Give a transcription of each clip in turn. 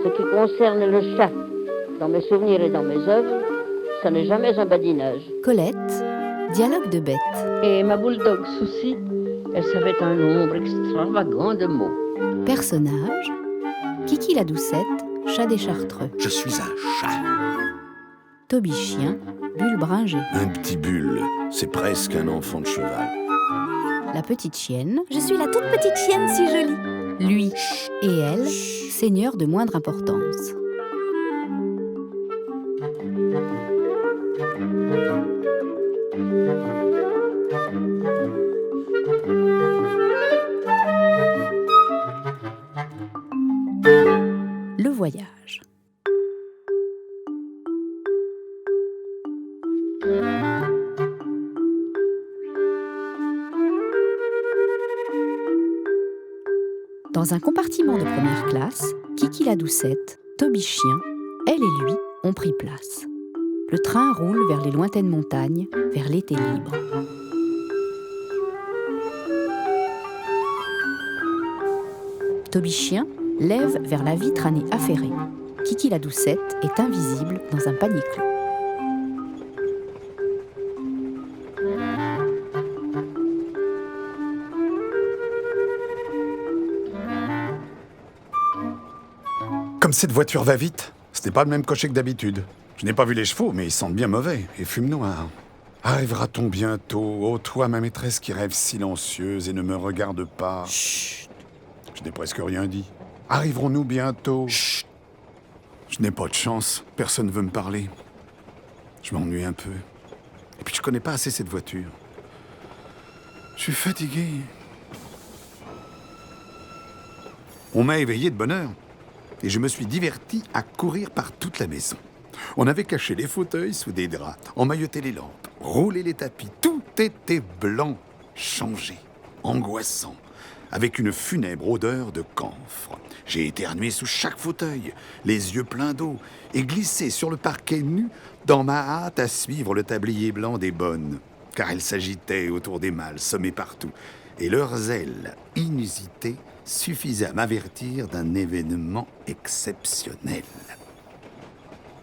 ce qui concerne le chat, dans mes souvenirs et dans mes œuvres, ça n'est jamais un badinage. Colette, dialogue de bête. Et ma bulldog Souci, elle savait un nombre extravagant de mots. Personnage, Kiki la Doucette, chat des Chartreux. Je suis un chat. Toby Chien, Bulle Bringer. Un petit bulle, c'est presque un enfant de cheval. La petite chienne, Je suis la toute petite chienne si jolie. lui et elle, seigneurs de moindre importance. Le voyage. Dans un compartiment de première classe, Kiki la Doucette, Toby Chien, elle et lui ont pris place. Le train roule vers les lointaines montagnes, vers l'été libre. Toby Chien lève vers la vitre à nez affairé. Kiki la Doucette est invisible dans un panier clos. Comme cette voiture va vite, ce n'est pas le même cocher que d'habitude. Je n'ai pas vu les chevaux, mais ils sentent bien mauvais et fument noir. Arrivera-t-on bientôt, ô toi, ma maîtresse qui rêve silencieuse et ne me regarde pas? Chut! Je n'ai presque rien dit. Arriverons-nous bientôt? Chut! Je n'ai pas de chance, personne ne veut me parler. Je m'ennuie un peu. Et puis je connais pas assez cette voiture. Je suis fatigué. On m'a éveillé de bonne heure. Et je me suis diverti à courir par toute la maison. On avait caché les fauteuils sous des draps, emmailloté les lampes, roulé les tapis. Tout était blanc, changé, angoissant, avec une funèbre odeur de camphre. J'ai éternué sous chaque fauteuil, les yeux pleins d'eau, et glissé sur le parquet nu dans ma hâte à suivre le tablier blanc des bonnes, car elles s'agitaient autour des mâles, sommés partout, et leurs ailes inusitées suffisait à m'avertir d'un événement exceptionnel.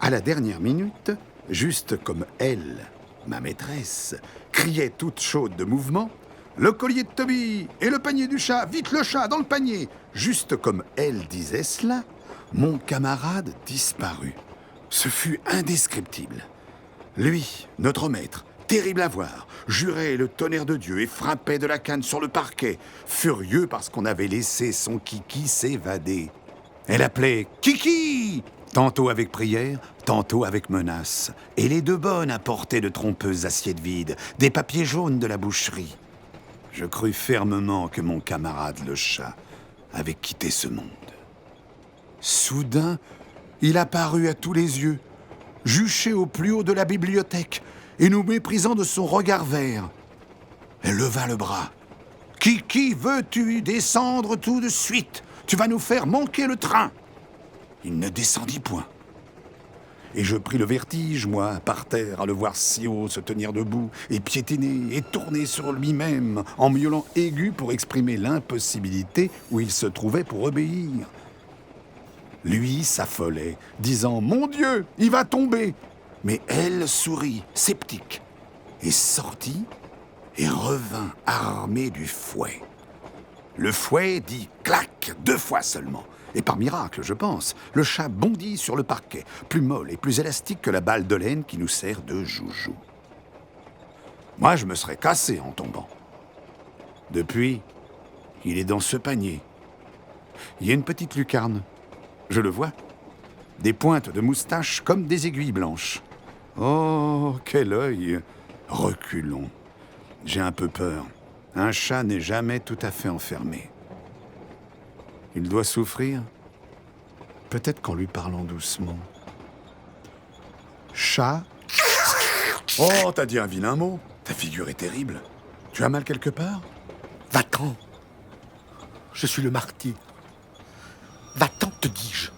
À la dernière minute, juste comme elle, ma maîtresse, criait toute chaude de mouvement, « Le collier de Toby et le panier du chat, vite le chat dans le panier !» Juste comme elle disait cela, mon camarade disparut. Ce fut indescriptible. Lui, notre maître, terrible à voir, jurait le tonnerre de Dieu et frappait de la canne sur le parquet, furieux parce qu'on avait laissé son Kiki s'évader. Elle appelait « Kiki !» tantôt avec prière, tantôt avec menace. Et les deux bonnes apportaient de trompeuses assiettes vides, des papiers jaunes de la boucherie. Je crus fermement que mon camarade le chat avait quitté ce monde. Soudain, il apparut à tous les yeux, juché au plus haut de la bibliothèque, et nous méprisant de son regard vert. Elle leva le bras. « Kiki, veux-tu descendre tout de suite? Tu vas nous faire manquer le train !» Il ne descendit point. Et je pris le vertige, moi, par terre, à le voir si haut se tenir debout, et piétiner, et tourner sur lui-même, en miaulant aigu pour exprimer l'impossibilité où il se trouvait pour obéir. Lui s'affolait, disant « Mon Dieu, il va tomber !» Mais elle sourit, sceptique, et sortit et revint armée du fouet. Le fouet dit « clac » 2 fois seulement. Et par miracle, je pense, le chat bondit sur le parquet, plus molle et plus élastique que la balle de laine qui nous sert de joujou. Moi, je me serais cassé en tombant. Depuis, il est dans ce panier. Il y a une petite lucarne. Je le vois. Des pointes de moustache comme des aiguilles blanches. Oh, quel œil! Reculons. J'ai un peu peur. Un chat n'est jamais tout à fait enfermé. Il doit souffrir. Peut-être qu'en lui parlant doucement. Chat? Oh, t'as dit un vilain mot. Ta figure est terrible. Tu as mal quelque part? Va-t'en. Je suis le martyr. Va-t'en, te dis-je,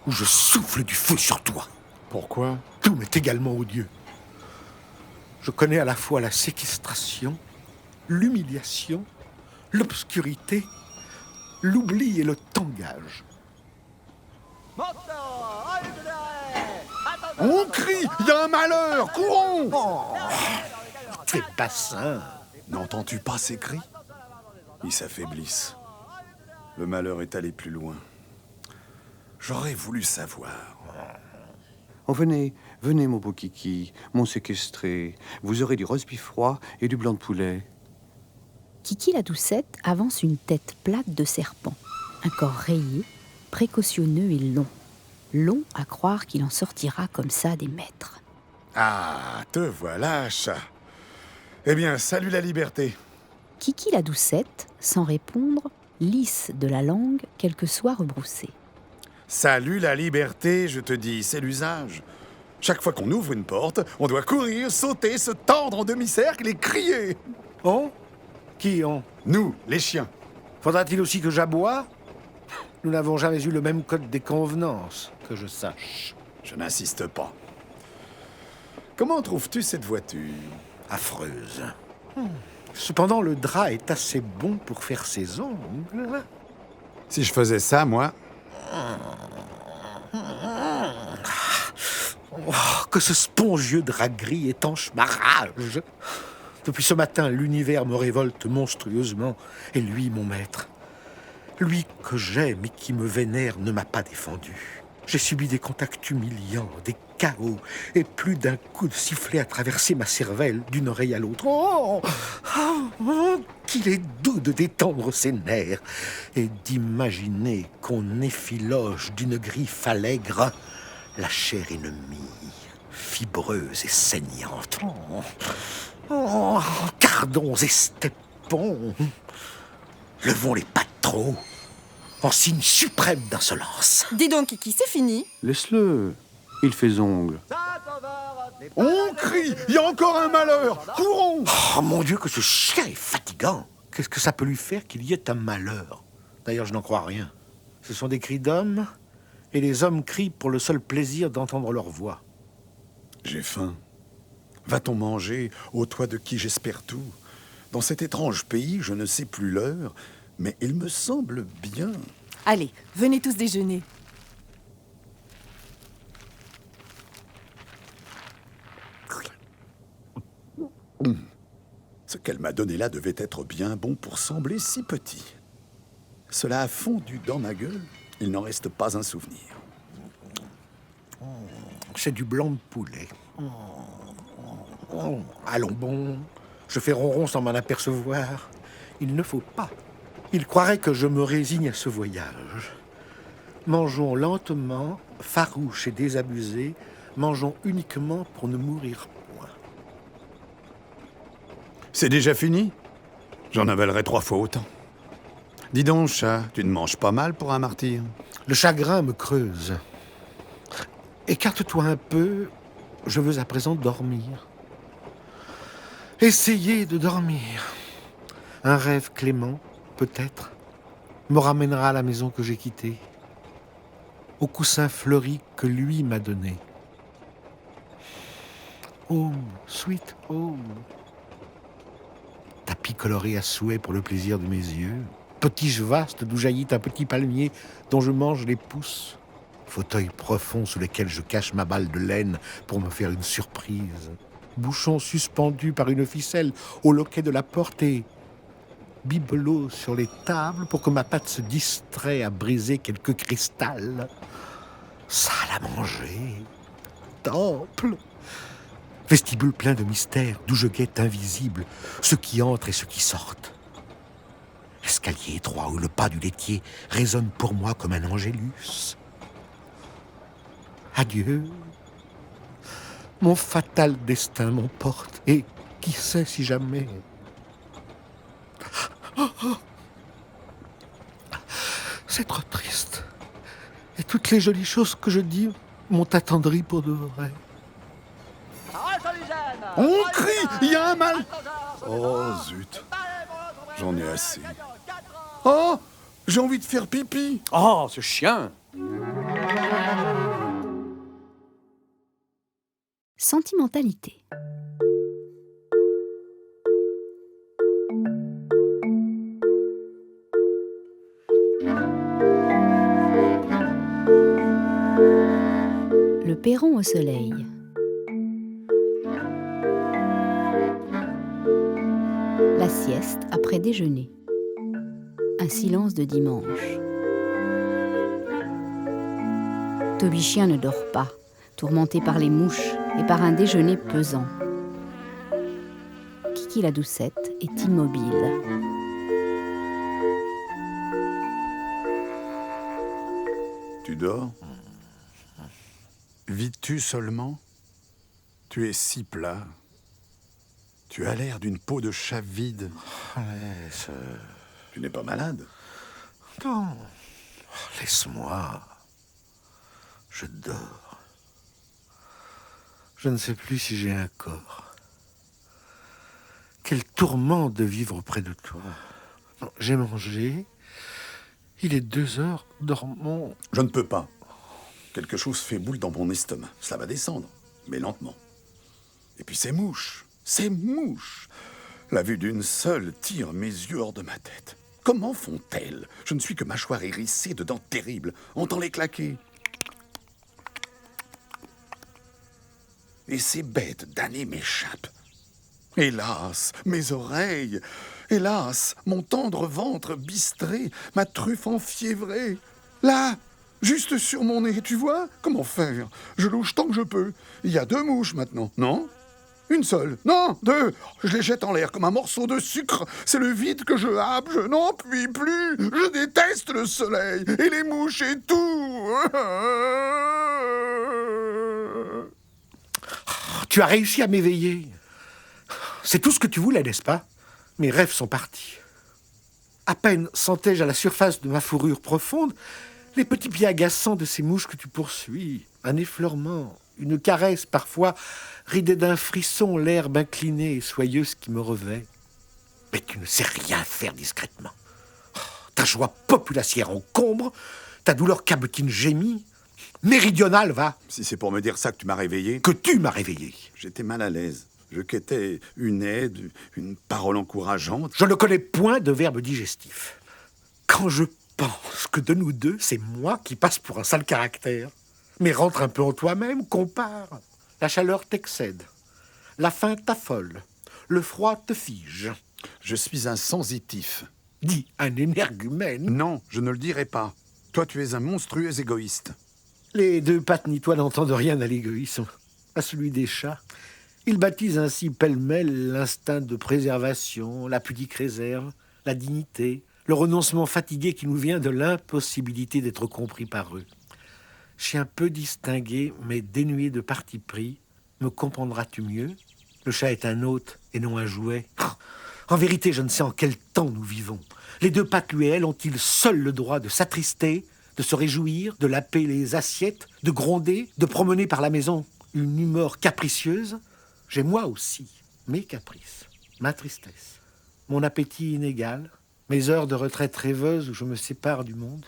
ou je souffle du feu sur toi. Pourquoi? Tout m'est également odieux. Je connais à la fois la séquestration, l'humiliation, l'obscurité, l'oubli et le tangage. On crie, il y a un malheur, courons! T'es pas sain. N'entends-tu pas ces cris? Ils s'affaiblissent. Le malheur est allé plus loin. J'aurais voulu savoir. Oh, venez, venez, mon beau kiki, mon séquestré. Vous aurez du roast beef froid et du blanc de poulet. Kiki la doucette avance une tête plate de serpent, un corps rayé, précautionneux et long. Long à croire qu'il en sortira comme ça des maîtres. Ah, te voilà, chat. Eh bien, salut la liberté. Kiki la doucette, sans répondre, lisse de la langue quelques soies rebroussées. Salut la liberté, je te dis, c'est l'usage. Chaque fois qu'on ouvre une porte, on doit courir, sauter, se tordre en demi-cercle et crier. On? Qui on? Nous, les chiens. Faudra-t-il aussi que j'aboie? Nous n'avons jamais eu le même code des convenances, que je sache. Je n'insiste pas. Comment trouves-tu cette voiture? Affreuse. Cependant, le drap est assez bon pour faire ses ongles. Si je faisais ça, moi... Oh, que ce spongieux drap gris étanche ma rage. Depuis ce matin, l'univers me révolte monstrueusement. Et lui, mon maître, lui que j'aime et qui me vénère, ne m'a pas défendu. J'ai subi des contacts humiliants, des chaos, et plus d'un coup de sifflet a traversé ma cervelle d'une oreille à l'autre. Qu'il est doux de détendre ses nerfs et d'imaginer qu'on effiloche d'une griffe allègre la chair ennemie, fibreuse et saignante. Cardons et steppons, levons les pattes trop, en signe suprême d'insolence. Dis donc, Kiki, c'est fini. Laisse-le, il fait ongle. On crie, il y a encore un malheur, courons! Oh mon Dieu, que ce chien est fatigant. Qu'est-ce que ça peut lui faire qu'il y ait un malheur? D'ailleurs, je n'en crois rien. Ce sont des cris d'hommes, et les hommes crient pour le seul plaisir d'entendre leur voix. J'ai faim. Va-t-on manger au toit de qui j'espère tout? Dans cet étrange pays, je ne sais plus l'heure, mais il me semble bien. Allez, venez tous déjeuner. Ce qu'elle m'a donné là devait être bien bon pour sembler si petit. Cela a fondu dans ma gueule, il n'en reste pas un souvenir. C'est du blanc de poulet. Allons bon, je fais ronron sans m'en apercevoir. Il ne faut pas. Il croirait que je me résigne à ce voyage. Mangeons lentement, farouches et désabusés. Mangeons uniquement pour ne mourir point. C'est déjà fini? J'en avalerai 3 fois autant. Dis donc, chat, tu ne manges pas mal pour un martyr? Le chagrin me creuse. Écarte-toi un peu, je veux à présent dormir. Essayez de dormir. Un rêve clément, peut-être, me ramènera à la maison que j'ai quittée, au coussin fleuri que lui m'a donné. Home, sweet home. Tapis coloré à souhait pour le plaisir de mes yeux. Potige vaste d'où jaillit un petit palmier dont je mange les pousses. Fauteuil profond sous lequel je cache ma balle de laine pour me faire une surprise. Bouchon suspendu par une ficelle au loquet de la porte et bibelot sur les tables pour que ma patte se distrait à briser quelques cristals. Salle à manger. Temple. Vestibule plein de mystères d'où je guette invisible ceux qui entrent et ceux qui sortent. Escalier étroit où le pas du laitier résonne pour moi comme un angélus. Adieu. Mon fatal destin m'emporte, et qui sait si jamais... C'est trop triste. Et toutes les jolies choses que je dis m'ont attendri pour de vrai. On crie, il y a un mal... Oh, zut. J'en ai assez. Oh, j'ai envie de faire pipi. Oh, ce chien! Sentimentalité. perron au soleil. La sieste après déjeuner. Un silence de dimanche. Toby Chien ne dort pas, tourmenté par les mouches et par un déjeuner pesant. Kiki la Doucette est immobile. Tu dors? Vis-tu seulement? Tu es si plat. Tu as l'air d'une peau de chat vide. Laisse. Tu n'es pas malade? Non. Laisse-moi. Je dors. Je ne sais plus si j'ai un corps. Quel tourment de vivre près de toi. Non, j'ai mangé. Il est 2 heures. Dormons. Je ne peux pas. Quelque chose fait boule dans mon estomac. Cela va descendre, mais lentement. Et puis ces mouches. Ces mouches. La vue d'une seule tire mes yeux hors de ma tête. Comment font-elles? Je ne suis que mâchoire hérissée de dents terribles. Entends-les claquer. Et ces bêtes damnées m'échappent. Hélas, mes oreilles. Hélas, mon tendre ventre bistré, ma truffe enfiévrée. Là, juste sur mon nez, tu vois? Comment faire? Je louche tant que je peux. Il y a 2 mouches maintenant, non? Une seule. Non, 2. Je les jette en l'air comme un morceau de sucre. C'est le vide que je happe. Je n'en puis plus. Je déteste le soleil et les mouches et tout. Tu as réussi à m'éveiller. C'est tout ce que tu voulais, n'est-ce pas? Mes rêves sont partis. À peine sentais-je à la surface de ma fourrure profonde les petits pieds agaçants de ces mouches que tu poursuis. Un effleurement, une caresse parfois ridée d'un frisson, l'herbe inclinée et soyeuse qui me revêt. Mais tu ne sais rien faire discrètement. Ta joie populacière encombre, ta douleur cabotine gémit. Méridionale, va. Si c'est pour me dire ça que tu m'as réveillé. Que tu m'as réveillé. J'étais mal à l'aise. Je quêtais une aide, une parole encourageante. Je ne connais point de verbe digestif. Quand je pense que de nous deux, c'est moi qui passe pour un sale caractère. Mais rentre un peu en toi-même, compare. La chaleur t'excède. La faim t'affole. Le froid te fige. Je suis un sensitif. Dis un énergumène. Non, je ne le dirai pas. Toi, tu es un monstrueux égoïste. Les 2 pattes ni toi n'entendent rien à l'égoïsme, à celui des chats. Ils baptisent ainsi pêle-mêle l'instinct de préservation, la pudique réserve, la dignité, le renoncement fatigué qui nous vient de l'impossibilité d'être compris par eux. Chien peu distingué, mais dénué de parti pris, me comprendras-tu mieux? Le chat est un hôte et non un jouet. En vérité, je ne sais en quel temps nous vivons. Les 2 pattes, lui et elle, ont-ils seuls le droit de s'attrister, de se réjouir, de laper les assiettes, de gronder, de promener par la maison une humeur capricieuse? J'ai moi aussi mes caprices, ma tristesse, mon appétit inégal, mes heures de retraite rêveuse où je me sépare du monde.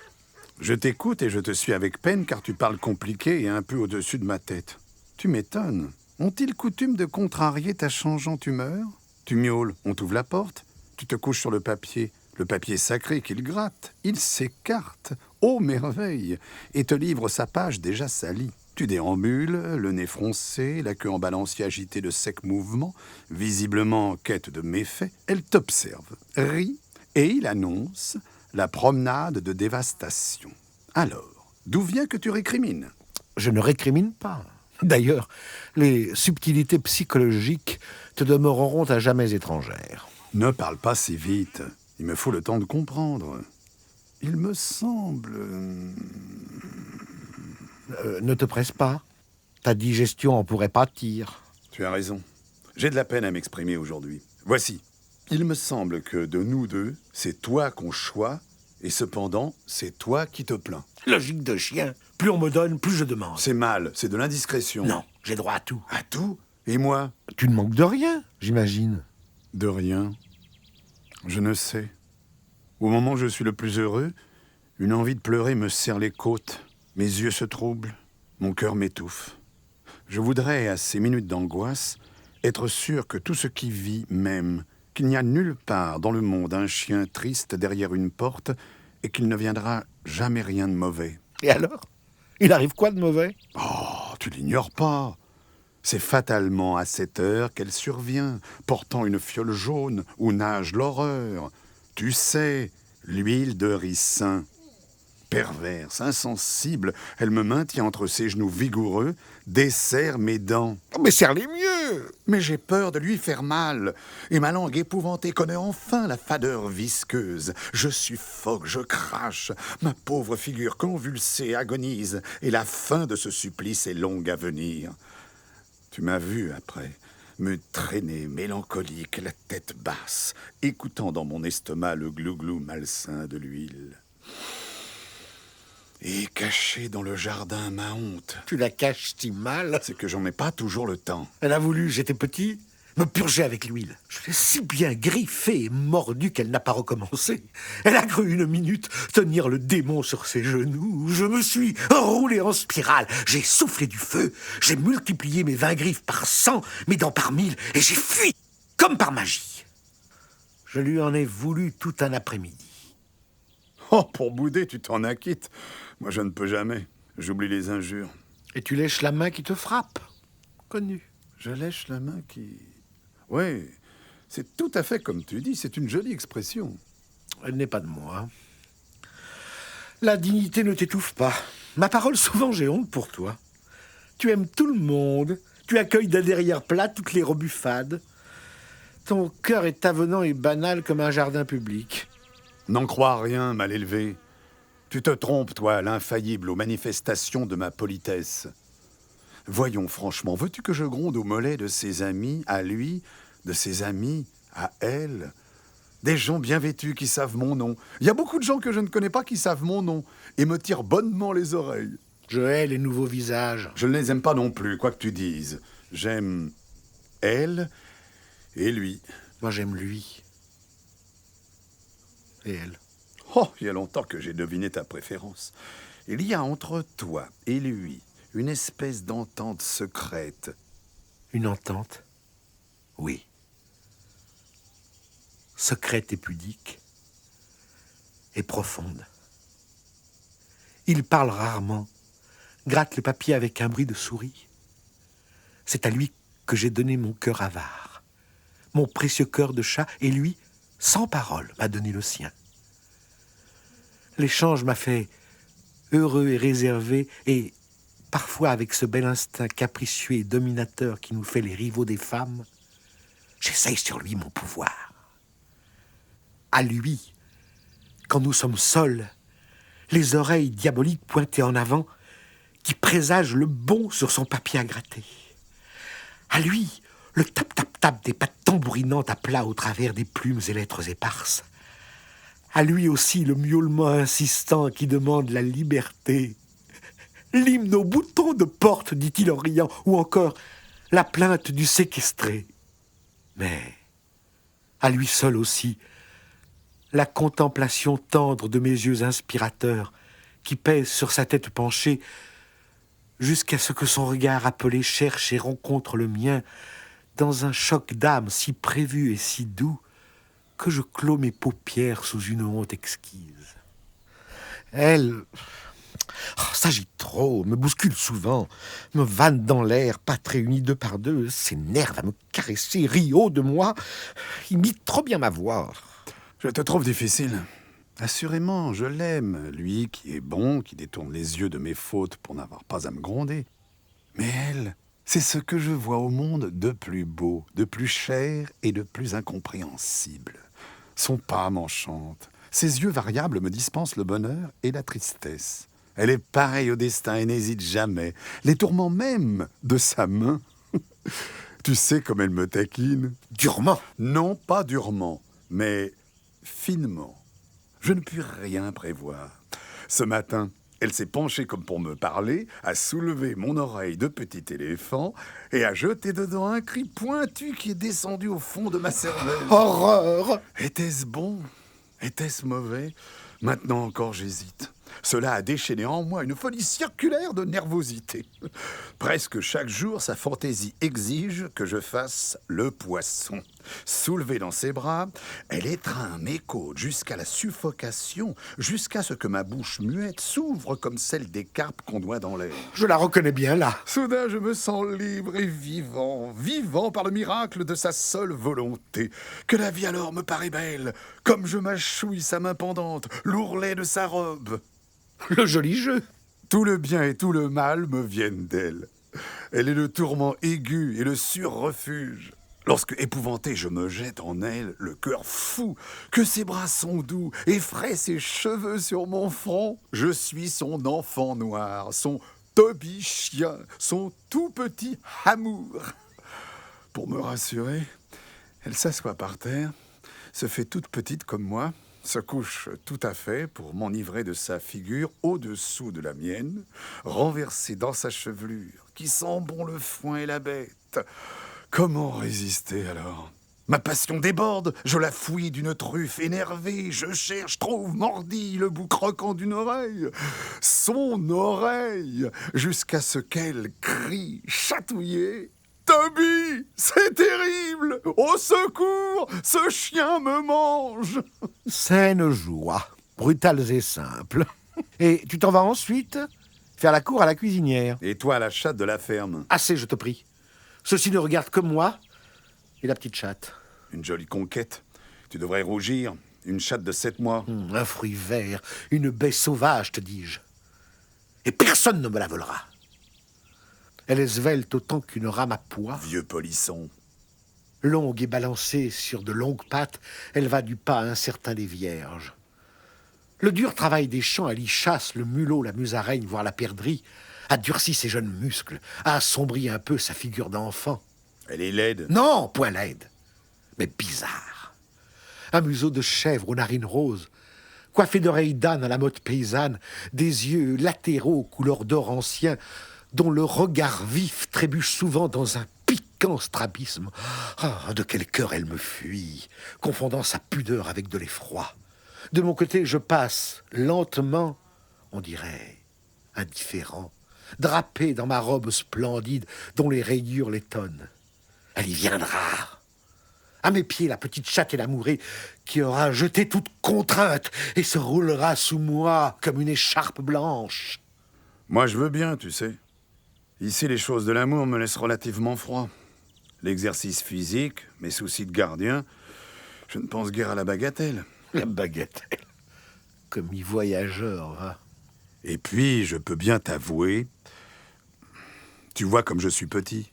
Je t'écoute et je te suis avec peine car tu parles compliqué et un peu au-dessus de ma tête. Tu m'étonnes. Ont-ils coutume de contrarier ta changeante humeur? Tu miaules, on t'ouvre la porte, tu te couches sur le papier sacré qu'il gratte, il s'écarte, ô merveille, et te livre sa page déjà salie. Tu déambules, le nez froncé, la queue en balancier agitée de secs mouvements, visiblement en quête de méfaits. Elle t'observe, rit, et il annonce la promenade de dévastation. Alors, d'où vient que tu récrimines? Je ne récrimine pas. D'ailleurs, les subtilités psychologiques te demeureront à jamais étrangères. Ne parle pas si vite. Il me faut le temps de comprendre. Il me semble... Ne te presse pas. Ta digestion en pourrait pâtir. Tu as raison. J'ai de la peine à m'exprimer aujourd'hui. Voici. Il me semble que de nous 2, c'est toi qu'on choisit, et cependant, c'est toi qui te plains. Logique de chien. Plus on me donne, plus je demande. C'est mal, c'est de l'indiscrétion. Non, j'ai droit à tout. À tout? Et moi? Tu ne manques de rien, j'imagine. De rien. Je ne sais. Au moment où je suis le plus heureux, une envie de pleurer me serre les côtes. Mes yeux se troublent, mon cœur m'étouffe. Je voudrais, à ces minutes d'angoisse, être sûr que tout ce qui vit m'aime, qu'il n'y a nulle part dans le monde un chien triste derrière une porte et qu'il ne viendra jamais rien de mauvais. Et alors? Il arrive quoi de mauvais? Oh, tu Tu l'ignores pas. C'est fatalement à cette heure qu'elle survient, portant une fiole jaune où nage l'horreur. Tu sais, l'huile de ricin. Perverse, insensible, elle me maintient entre ses genoux vigoureux, desserre mes dents. Mais serre-les mieux. Mais j'ai peur de lui faire mal, et ma langue épouvantée connaît enfin la fadeur visqueuse. Je suffoque, je crache, ma pauvre figure convulsée agonise, et la fin de ce supplice est longue à venir. Tu m'as vu après, me traîner mélancolique, la tête basse, écoutant dans mon estomac le glouglou malsain de l'huile. Et caché dans le jardin ma honte. Tu la caches si mal. C'est que j'en ai pas toujours le temps. Elle a voulu, j'étais petit, me purger avec l'huile. Je l'ai si bien griffée et mordue qu'elle n'a pas recommencé. Elle a cru une minute tenir le démon sur ses genoux. Je me suis roulé en spirale. J'ai soufflé du feu. J'ai multiplié mes 20 griffes par 100, mes dents par 1000, et j'ai fui, comme par magie. Je lui en ai voulu tout un après-midi. Oh, pour bouder, tu t'en acquittes. Moi, je ne peux jamais. J'oublie les injures. Et tu lèches la main qui te frappe. Connu. Je lèche la main qui... Oui, c'est tout à fait comme tu dis. C'est une jolie expression. Elle n'est pas de moi. La dignité ne t'étouffe pas. Ma parole, souvent, j'ai honte pour toi. Tu aimes tout le monde. Tu accueilles d'un derrière plat toutes les rebuffades. Ton cœur est avenant et banal comme un jardin public. N'en crois rien, mal élevé. Tu te trompes, toi, l'infaillible, aux manifestations de ma politesse. Voyons, franchement, veux-tu que je gronde au mollet de ses amis à lui, de ses amis à elle? Des gens bien vêtus qui savent mon nom. Il y a beaucoup de gens que je ne connais pas qui savent mon nom et me tirent bonnement les oreilles. Je hais les nouveaux visages. Je ne les aime pas non plus, quoi que tu dises. J'aime elle et lui. Moi, j'aime lui. Et elle. Oh, il y a longtemps que j'ai deviné ta préférence. Il y a entre toi et lui une espèce d'entente secrète. Une entente? Oui. Secrète et pudique. Et profonde. Il parle rarement, gratte le papier avec un bruit de souris. C'est à lui que j'ai donné mon cœur avare, mon précieux cœur de chat, et lui, sans parole, m'a donné le sien. L'échange m'a fait heureux et réservé, et parfois avec ce bel instinct capricieux et dominateur qui nous fait les rivaux des femmes, j'essaye sur lui mon pouvoir. À lui, quand nous sommes seuls, les oreilles diaboliques pointées en avant, qui présagent le bon sur son papier à gratter. À lui, le tap-tap-tap des pattes tambourinantes à plat au travers des plumes et lettres éparses. À lui aussi le miaulement insistant qui demande la liberté. L'hymne au bouton de porte, dit-il en riant, ou encore la plainte du séquestré. Mais à lui seul aussi, la contemplation tendre de mes yeux inspirateurs qui pèsent sur sa tête penchée jusqu'à ce que son regard appelé cherche et rencontre le mien dans un choc d'âme si prévu et si doux que je clos mes paupières sous une honte exquise. Elle s'agite trop, me bouscule souvent, me vanne dans l'air, pas très unis deux par deux, s'énerve à me caresser, rit haut de moi, imite trop bien ma voix. Je te trouve difficile. Assurément, je l'aime, lui qui est bon, qui détourne les yeux de mes fautes pour n'avoir pas à me gronder. Mais elle, c'est ce que je vois au monde de plus beau, de plus cher et de plus incompréhensible. Son pas m'enchante. Ses yeux variables me dispensent le bonheur et la tristesse. Elle est pareille au destin et n'hésite jamais. Les tourments même de sa main. Tu sais comme elle me taquine. Durement? Non, pas durement, mais finement. Je ne puis rien prévoir. Ce matin, elle s'est penchée comme pour me parler, a soulevé mon oreille de petit éléphant et a jeté dedans un cri pointu qui est descendu au fond de ma cervelle. Horreur! Était-ce bon? Était-ce mauvais? Maintenant encore, j'hésite. Cela a déchaîné en moi une folie circulaire de nervosité. Presque chaque jour, sa fantaisie exige que je fasse le poisson. Soulevée dans ses bras, elle étreint mes côtes jusqu'à la suffocation, jusqu'à ce que ma bouche muette s'ouvre comme celle des carpes qu'on noie dans l'air. Je la reconnais bien là. Soudain, je me sens libre et vivant, vivant par le miracle de sa seule volonté. Que la vie alors me paraît belle, comme je mâchouille sa main pendante, l'ourlet de sa robe. Le joli jeu. Tout le bien et tout le mal me viennent d'elle. Elle est le tourment aigu et le sûr refuge. Lorsque, épouvanté, je me jette en elle, le cœur fou, que ses bras sont doux, effraie ses cheveux sur mon front, je suis son enfant noir, son Toby chien, son tout petit amour. Pour me rassurer, elle s'assoit par terre, se fait toute petite comme moi, se couche tout à fait pour m'enivrer de sa figure au-dessous de la mienne, renversée dans sa chevelure, qui sent bon le foin et la bête. Comment résister alors ? Ma passion déborde, je la fouille d'une truffe énervée, je cherche, trouve, mordille le bout croquant d'une oreille, son oreille, jusqu'à ce qu'elle crie, chatouillée. Toby, c'est terrible! Au secours, ce chien me mange! Saine joie, brutales et simples. Et tu t'en vas ensuite faire la cour à la cuisinière. Et toi, la chatte de la ferme? Assez, je te prie. Ceci ne regarde que moi et la petite chatte. Une jolie conquête. Tu devrais rougir. Une chatte de 7 mois. Un fruit vert, une baie sauvage, te dis-je. Et personne ne me la volera. Elle est svelte autant qu'une rame à pois. Vieux polisson. Longue et balancée sur de longues pattes, elle va du pas incertain des vierges. Le dur travail des champs, elle y chasse le mulot, la musaraigne, voire la perdrix, a durci ses jeunes muscles, a assombri un peu sa figure d'enfant. Elle est laide. Non, point laide, mais bizarre. Un museau de chèvre aux narines roses, coiffé d'oreilles d'âne à la mode paysanne, des yeux latéraux couleur d'or ancien, dont le regard vif trébuche souvent dans un piquant strabisme. Ah, de quel cœur elle me fuit, confondant sa pudeur avec de l'effroi. De mon côté, je passe lentement, on dirait indifférent, drapé dans ma robe splendide dont les rayures l'étonnent. Elle y viendra. À mes pieds, la petite chatte et l'amourée qui aura jeté toute contrainte et se roulera sous moi comme une écharpe blanche. Moi, je veux bien, tu sais. Ici, les choses de l'amour me laissent relativement froid. L'exercice physique, mes soucis de gardien, je ne pense guère à la bagatelle. La bagatelle. Commis voyageur, va. Et puis, je peux bien t'avouer, tu vois comme je suis petit.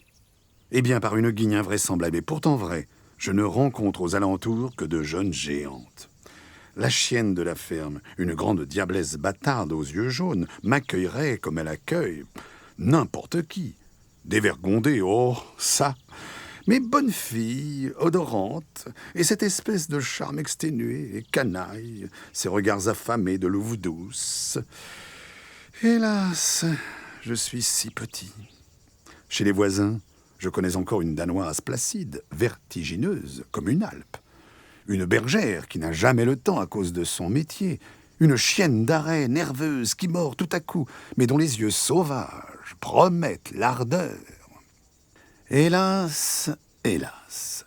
Eh bien, par une guigne invraisemblable et pourtant vraie, je ne rencontre aux alentours que de jeunes géantes. La chienne de la ferme, une grande diablesse bâtarde aux yeux jaunes, m'accueillerait comme elle accueille n'importe qui. Dévergondée, oh, ça. Mais bonne fille, odorante, et cette espèce de charme exténué et canaille, ces regards affamés de louve douce. Hélas, je suis si petit. Chez les voisins, je connais encore une Danoise placide, vertigineuse comme une Alpe. Une bergère qui n'a jamais le temps à cause de son métier. Une chienne d'arrêt nerveuse qui mord tout à coup, mais dont les yeux sauvages promettent l'ardeur. Hélas, hélas,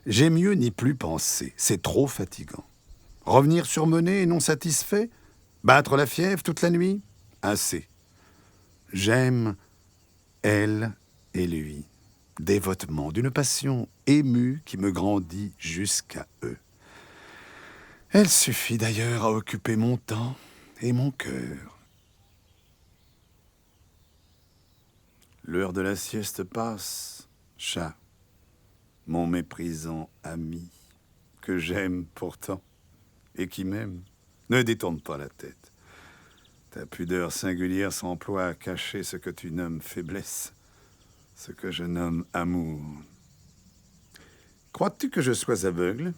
j'ai mieux ni plus pensé, c'est trop fatigant. Revenir surmené et non satisfait? Battre la fièvre toute la nuit? Assez. J'aime elle et lui, dévotement, d'une passion émue qui me grandit jusqu'à eux. Elle suffit d'ailleurs à occuper mon temps et mon cœur. L'heure de la sieste passe, chat, mon méprisant ami, que j'aime pourtant et qui m'aime. Ne détourne pas la tête. Ta pudeur singulière s'emploie à cacher ce que tu nommes faiblesse, ce que je nomme amour. Crois-tu que je sois aveugle ?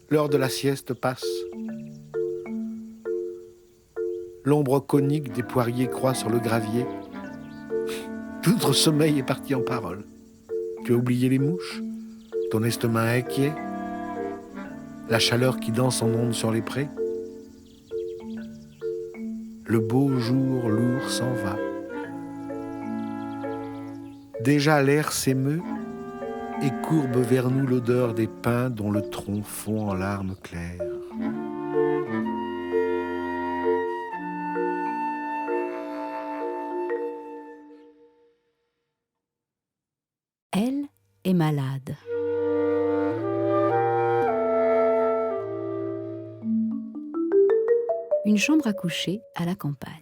L'heure de la sieste passe. L'ombre conique des poiriers croît sur le gravier. Tout notre sommeil est parti en parole. Tu as oublié les mouches, ton estomac inquiet, la chaleur qui danse en ondes sur les prés. Le beau jour lourd s'en va. Déjà l'air s'émeut et courbe vers nous l'odeur des pins dont le tronc fond en larmes claires. Elle est malade. Une chambre à coucher à la campagne.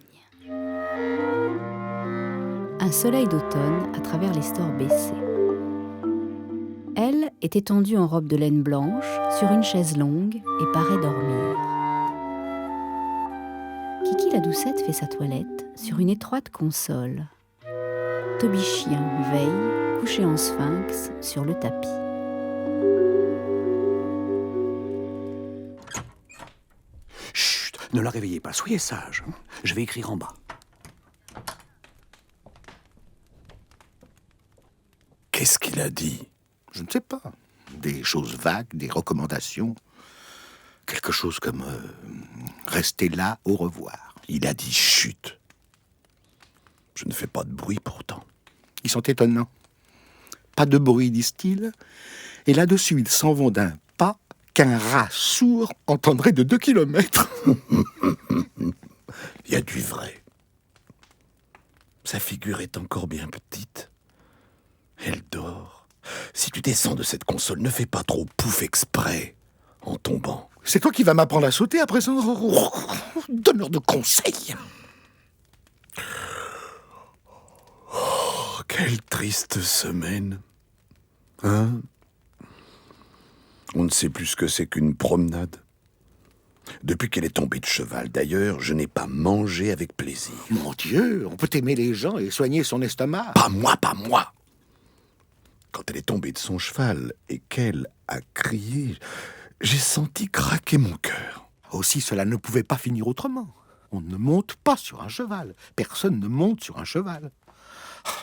Un soleil d'automne à travers les stores baissés. Elle est étendue en robe de laine blanche sur une chaise longue et paraît dormir. Kiki la doucette fait sa toilette sur une étroite console. Toby chien veille, couché en sphinx, sur le tapis. Chut, ne la réveillez pas, soyez sage. Je vais écrire en bas. Qu'est-ce qu'il a dit? Je ne sais pas. Des choses vagues, des recommandations. Quelque chose comme restez là, au revoir. Il a dit chut. Je ne fais pas de bruit pourtant. Ils sont étonnants. Pas de bruit, disent-ils. Et là-dessus, ils s'en vont d'un pas qu'un rat sourd entendrait de 2 kilomètres. Il y a du vrai. Sa figure est encore bien petite. Elle dort. Si tu descends de cette console, ne fais pas trop pouf exprès en tombant. C'est toi qui vas m'apprendre à sauter à présent. Donne-leur de conseils. Oh, quelle triste semaine. Hein? On ne sait plus ce que c'est qu'une promenade. Depuis qu'elle est tombée de cheval, d'ailleurs, je n'ai pas mangé avec plaisir. Mon Dieu, on peut aimer les gens et soigner son estomac. Pas moi, pas moi. Quand elle est tombée de son cheval et qu'elle a crié, j'ai senti craquer mon cœur. Aussi, cela ne pouvait pas finir autrement. On ne monte pas sur un cheval. Personne ne monte sur un cheval.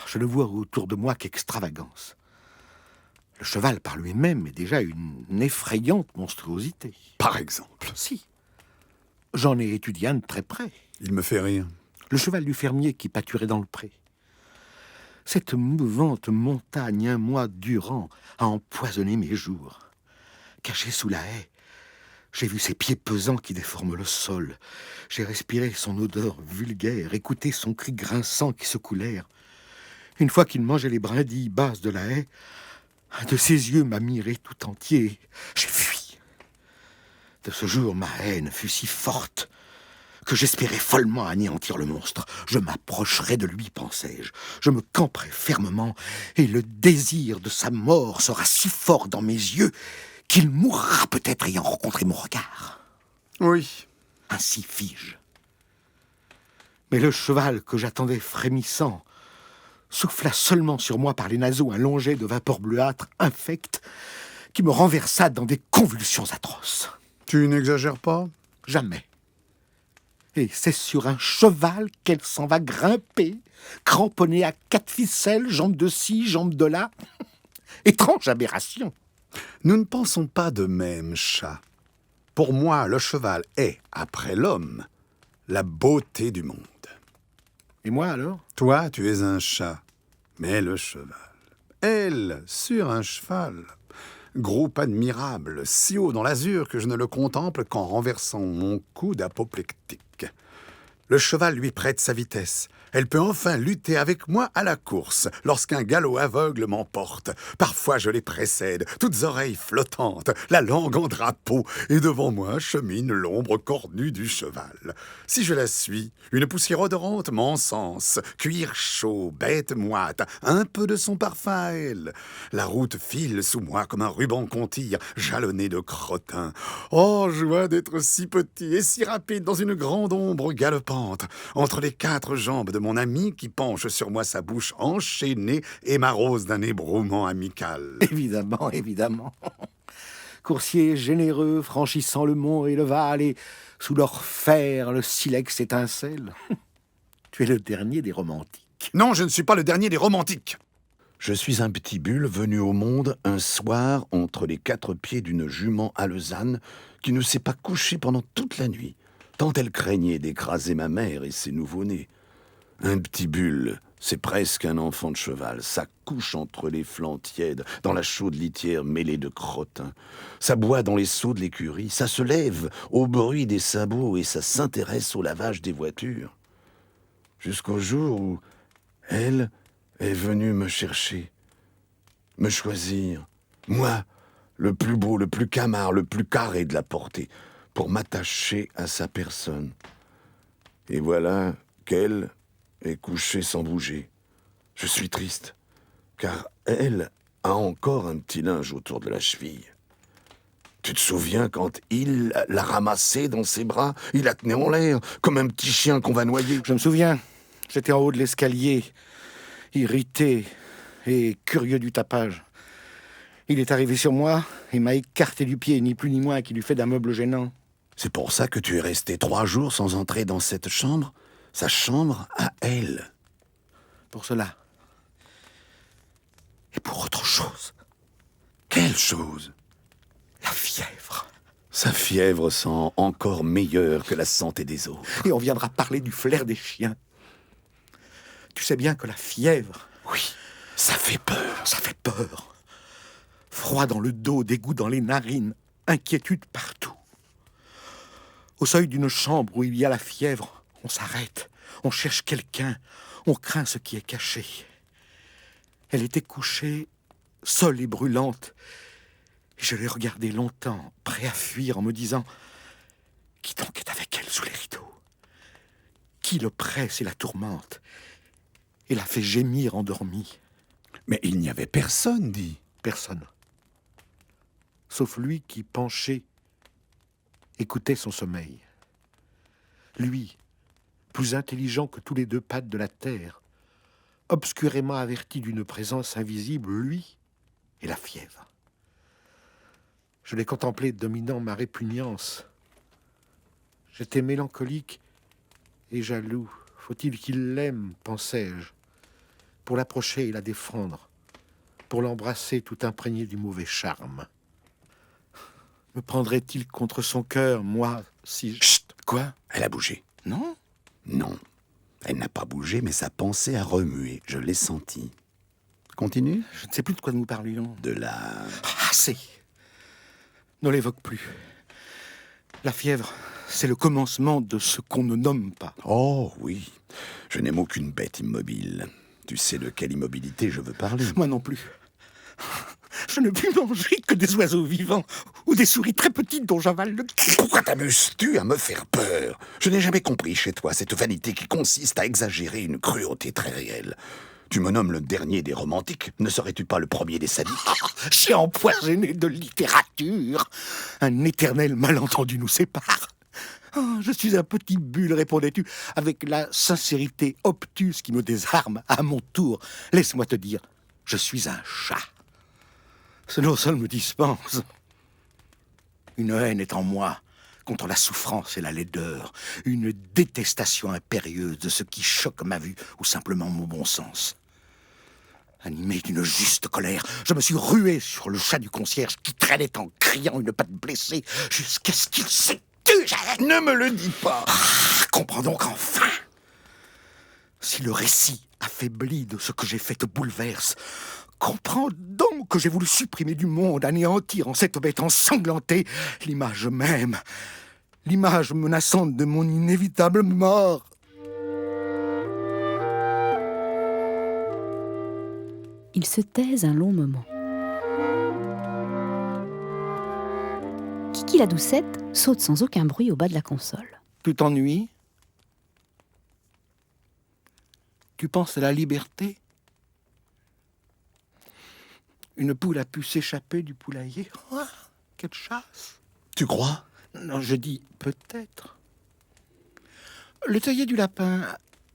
Je ne vois autour de moi qu'extravagance. Le cheval par lui-même est déjà une effrayante monstruosité. Par exemple. Si. J'en ai étudié un de très près. Il me fait rire. Le cheval du fermier qui pâturait dans le pré. Cette mouvante montagne, un mois durant, a empoisonné mes jours. Caché sous la haie, j'ai vu ses pieds pesants qui déforment le sol. J'ai respiré son odeur vulgaire, écouté son cri grinçant qui se coulèrent. Une fois qu'il mangeait les brindilles basses de la haie, un de ses yeux m'a miré tout entier. J'ai fui. De ce jour, ma haine fut si forte que j'espérais follement anéantir le monstre. Je m'approcherai de lui, pensai-je. Je me camperai fermement, et le désir de sa mort sera si fort dans mes yeux qu'il mourra peut-être ayant rencontré mon regard. Oui. Ainsi fis-je. Mais le cheval que j'attendais frémissant souffla seulement sur moi par les naseaux un long jet de vapeur bleuâtre infecte qui me renversa dans des convulsions atroces. Tu n'exagères pas? Jamais. Et c'est sur un cheval qu'elle s'en va grimper, cramponnée à 4 ficelles, jambes de ci, jambes de là. Étrange aberration. Nous ne pensons pas de même, chat. Pour moi, le cheval est, après l'homme, la beauté du monde. Et moi alors? Toi, tu es un chat, mais le cheval. Elle, sur un cheval. Groupe admirable, si haut dans l'azur que je ne le contemple qu'en renversant mon coude apoplectique. Le cheval lui prête sa vitesse. Elle peut enfin lutter avec moi à la course, lorsqu'un galop aveugle m'emporte. Parfois je les précède, toutes oreilles flottantes, la langue en drapeau, et devant moi chemine l'ombre cornue du cheval. Si je la suis, une poussière odorante m'encense, cuir chaud, bête moite, un peu de son parfum à elle. La route file sous moi comme un ruban qu'on tire, jalonné de crottins. Oh, joie d'être si petit et si rapide dans une grande ombre galopante, entre les 4 jambes de mon ami qui penche sur moi sa bouche enchaînée et m'arrose d'un ébrouement amical. Évidemment, évidemment. Coursiers généreux franchissant le mont et le val, et sous leur fer le silex étincelle. Tu es le dernier des romantiques. Non, je ne suis pas le dernier des romantiques. Je suis un petit bulle venu au monde un soir entre les 4 pieds d'une jument alezane qui ne s'est pas couchée pendant toute la nuit, tant elle craignait d'écraser ma mère et ses nouveau-nés. Un petit bulle C'est presque un enfant de cheval. Ça couche entre les flancs tièdes, dans la chaude litière mêlée de crottin. Ça boit dans les seaux de l'écurie. Ça se lève au bruit des sabots et ça s'intéresse au lavage des voitures. Jusqu'au jour où elle est venue me chercher, me choisir. Moi, le plus beau, le plus camard, le plus carré de la portée, pour m'attacher à sa personne. Et voilà qu'elle est couchée sans bouger. Je suis triste, car elle a encore un petit linge autour de la cheville. Tu te souviens quand il l'a ramassée dans ses bras? Il la tenait en l'air, comme un petit chien qu'on va noyer. Je me souviens, j'étais en haut de l'escalier, irrité et curieux du tapage. Il est arrivé sur moi et m'a écarté du pied, ni plus ni moins qu'il eût fait d'un meuble gênant. C'est pour ça que tu es resté 3 jours sans entrer dans cette chambre? Sa chambre à elle. Pour cela. Et pour autre chose. Quelle chose? La fièvre. Sa fièvre sent encore meilleure que la santé des autres. Et on viendra parler du flair des chiens. Tu sais bien que la fièvre... Oui, ça fait peur. Ça fait peur. Froid dans le dos, dégoût dans les narines, inquiétude partout. Au seuil d'une chambre où il y a la fièvre, on s'arrête, on cherche quelqu'un, on craint ce qui est caché. Elle était couchée, seule et brûlante, et je l'ai regardée longtemps, prêt à fuir en me disant « Qui donc est avec elle sous les rideaux? Qui le presse et la tourmente et la fait gémir endormie ?» Mais il n'y avait personne, dit. Personne. Sauf lui qui, penché, écoutait son sommeil. Lui, plus intelligent que tous les 2 pattes de la terre, obscurément averti d'une présence invisible, lui et la fièvre. Je l'ai contemplé dominant ma répugnance. J'étais mélancolique et jaloux. Faut-il qu'il l'aime, pensais-je, pour l'approcher et la défendre, pour l'embrasser tout imprégné du mauvais charme. Me prendrait-il contre son cœur, moi, si... Chut! Quoi? Elle a bougé. Non? Non. Elle n'a pas bougé, mais sa pensée a remué. Je l'ai senti. Continue? Je ne sais plus de quoi nous parlions. De la... Assez! Ne l'évoque plus. La fièvre, c'est le commencement de ce qu'on ne nomme pas. Oh, oui. Je n'aime aucune bête immobile. Tu sais de quelle immobilité je veux parler? Moi non plus. Je ne puis manger que des oiseaux vivants ou des souris très petites dont j'avale le... Pourquoi t'amuses-tu à me faire peur? Je n'ai jamais compris chez toi cette vanité qui consiste à exagérer une cruauté très réelle. Tu me nommes le dernier des romantiques. Ne serais-tu pas le premier des sadiques? Chien empoisonné de littérature. Un éternel malentendu nous sépare. Oh, je suis un petit bulle, répondais-tu, avec la sincérité obtuse qui me désarme à mon tour. Laisse-moi te dire, je suis un chat. Ce nom seul me dispense. Une haine est en moi contre la souffrance et la laideur. Une détestation impérieuse de ce qui choque ma vue ou simplement mon bon sens. Animé d'une juste colère, je me suis rué sur le chat du concierge qui traînait en criant une patte blessée jusqu'à ce qu'il se tue. Ne me le dis pas. Comprends donc enfin. Si le récit affaibli de ce que j'ai fait te bouleverse, comprends donc que j'ai voulu supprimer du monde, anéantir en cette bête ensanglantée l'image même, l'image menaçante de mon inévitable mort. Ils se taisent un long moment. Kiki la doucette saute sans aucun bruit au bas de la console. Tu t'ennuies? Tu penses à la liberté? Une poule a pu s'échapper du poulailler. Oh, quelle chasse! Tu crois? Non, je dis peut-être. Le teuillet du lapin,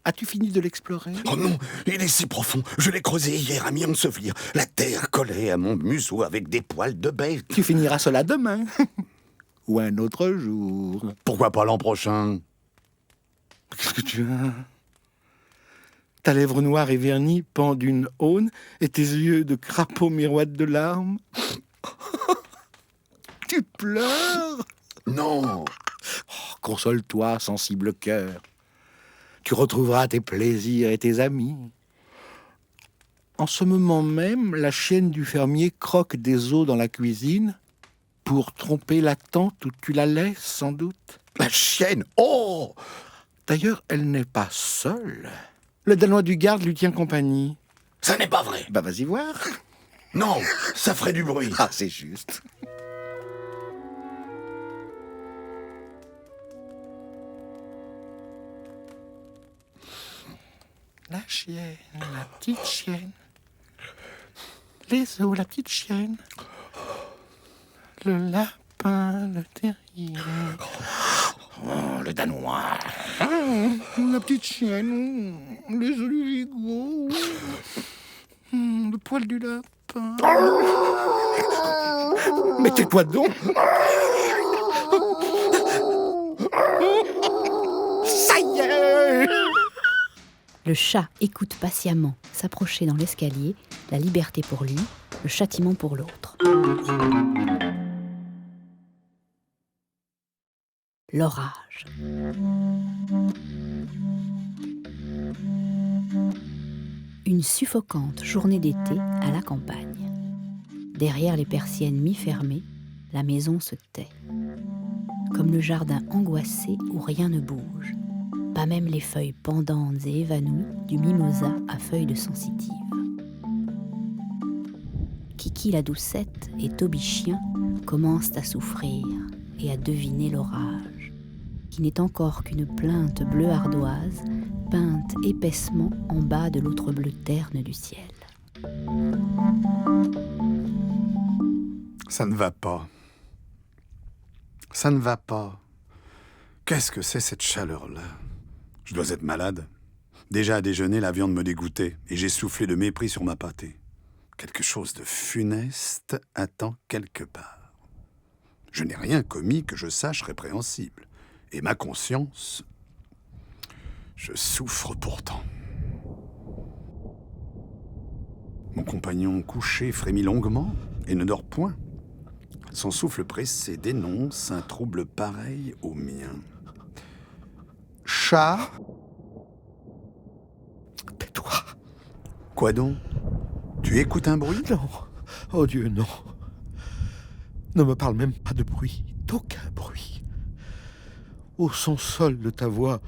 as-tu fini de l'explorer? Oh non, il est si profond. Je l'ai creusé hier à mi-ensevelir. La terre collée à mon museau avec des poils de bête. Tu finiras cela demain. Ou un autre jour. Pourquoi pas l'an prochain? Qu'est-ce que tu as? Ta lèvre noire et vernie pend d'une aune et tes yeux de crapaud miroitent de larmes. Tu pleures? Non. Oh, console-toi, sensible cœur. Tu retrouveras tes plaisirs et tes amis. En ce moment même, la chienne du fermier croque des os dans la cuisine pour tromper la tante où tu la laisses, sans doute. La chienne! Oh! D'ailleurs, elle n'est pas seule. Le Danois du garde lui tient compagnie. Ça n'est pas vrai! Bah, vas-y voir. Non, ça ferait du bruit. Ah, c'est juste. La chienne, la petite chienne. Les os, la petite chienne. Le lapin, le terrier. Oh, le Danois. La petite chienne. Les os du gigot. Le poil du lapin. Mais tais-toi donc. Ça y est. Le chat écoute patiemment s'approcher dans l'escalier, la liberté pour lui, le châtiment pour l'autre. L'orage. Une suffocante journée d'été à la campagne. Derrière les persiennes mi-fermées, la maison se tait. Comme le jardin angoissé où rien ne bouge. Pas même les feuilles pendantes et évanouies du mimosa à feuilles de sensitive. Kiki la doucette et Toby chien commencent à souffrir et à deviner l'orage, qui n'est encore qu'une plainte bleu ardoise, peinte épaissement en bas de l'autre bleu terne du ciel. Ça ne va pas. Ça ne va pas. Qu'est-ce que c'est cette chaleur-là? Je dois être malade. Déjà à déjeuner, la viande me dégoûtait et j'ai soufflé de mépris sur ma pâtée. Quelque chose de funeste attend quelque part. Je n'ai rien commis que je sache répréhensible. Et ma conscience, je souffre pourtant. Mon compagnon couché frémit longuement et ne dort point. Son souffle pressé dénonce un trouble pareil au mien. Chat? Tais-toi. Quoi donc? Tu écoutes un bruit? Non. Oh Dieu, non. Ne me parle même pas de bruit, d'aucun bruit. Au son seul de ta voix,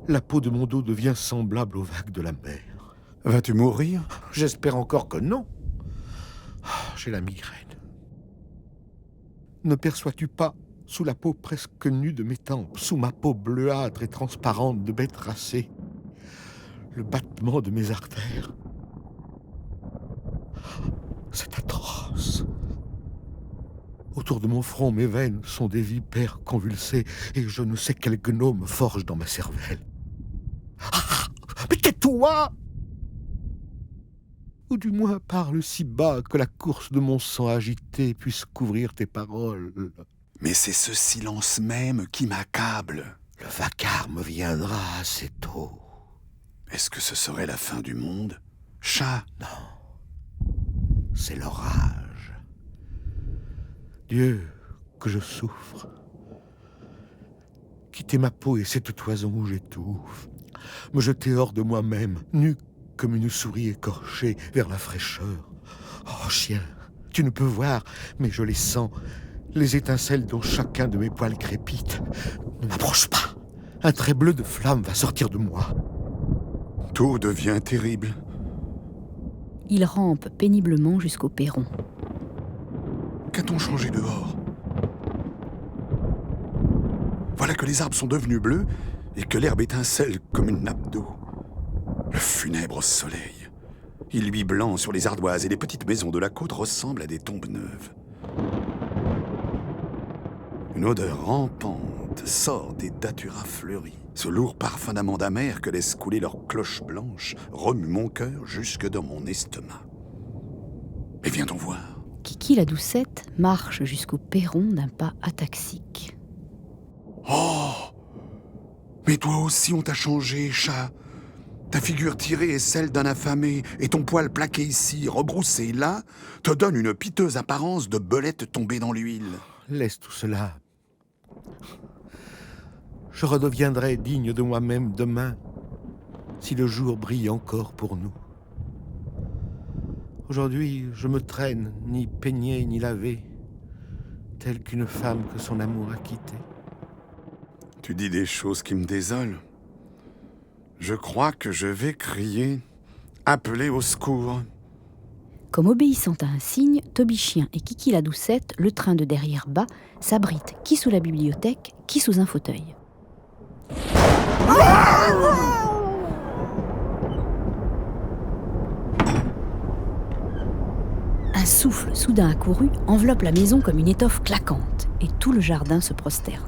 la peau de mon dos devient semblable aux vagues de la mer. Vas-tu mourir? J'espère encore que non. Ah, j'ai la migraine. Ne perçois-tu pas, sous la peau presque nue de mes tempes, sous ma peau bleuâtre et transparente de bête racée, le battement de mes artères? C'est atroce. Autour de mon front, mes veines sont des vipères convulsées et je ne sais quel gnome forge dans ma cervelle. Ah, mais tais-toi! Ou du moins parle si bas que la course de mon sang agité puisse couvrir tes paroles. Mais c'est ce silence même qui m'accable. Le vacarme viendra assez tôt. Est-ce que ce serait la fin du monde? Chat? Non, c'est l'orage. Dieu, que je souffre. Quitter ma peau et cette toison où j'étouffe. Me jeter hors de moi-même, nu comme une souris écorchée vers la fraîcheur. Oh chien, tu ne peux voir, mais je les sens, les étincelles dont chacun de mes poils crépite. Ne m'approche pas. Un trait bleu de flamme va sortir de moi. Tout devient terrible. Il rampe péniblement jusqu'au perron. Qu'a-t-on changé dehors? Voilà que les arbres sont devenus bleus et que l'herbe étincelle comme une nappe d'eau. Le funèbre soleil. Il luit blanc sur les ardoises et les petites maisons de la côte ressemblent à des tombes neuves. Une odeur rampante sort des daturas fleuris. Ce lourd parfum d'amande amère que laissent couler leurs cloches blanches remue mon cœur jusque dans mon estomac. Mais viens-t-on voir? Kiki la doucette marche jusqu'au perron d'un pas ataxique. Oh! Mais toi aussi on t'a changé, chat. Ta figure tirée est celle d'un affamé, et ton poil plaqué ici, rebroussé là, te donne une piteuse apparence de belette tombée dans l'huile. Laisse tout cela. Je redeviendrai digne de moi-même demain, si le jour brille encore pour nous. Aujourd'hui, je me traîne, ni peigné, ni lavé, telle qu'une femme que son amour a quittée. Tu dis des choses qui me désolent. Je crois que je vais crier, appeler au secours. Comme obéissant à un signe, Toby Chien et Kiki la Doucette, le train de derrière bas, s'abritent qui sous la bibliothèque, qui sous un fauteuil. Un souffle soudain accouru enveloppe la maison comme une étoffe claquante, et tout le jardin se prosterne.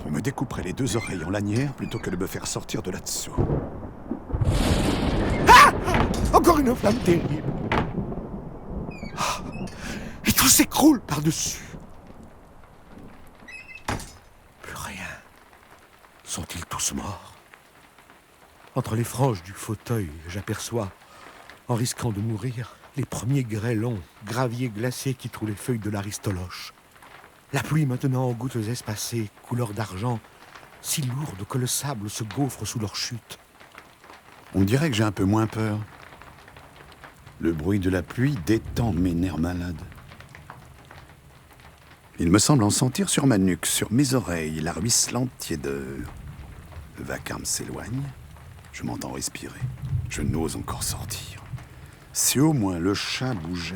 On me découperait les 2 oreilles en lanière plutôt que de me faire sortir de là-dessous. Encore une flamme terrible. Et tout s'écroule par-dessus. Plus rien. Sont-ils tous morts? Entre les franges du fauteuil, j'aperçois, en risquant de mourir, les premiers grêlons, graviers glacés qui trouent les feuilles de l'aristoloche. La pluie maintenant en gouttes espacées, couleur d'argent, si lourde que le sable se gaufre sous leur chute. On dirait que j'ai un peu moins peur. Le bruit de la pluie détend mes nerfs malades. Il me semble en sentir sur ma nuque, sur mes oreilles, la ruisselante tiédeur. Le vacarme s'éloigne, je m'entends respirer. Je n'ose encore sortir. Si au moins le chat bougeait.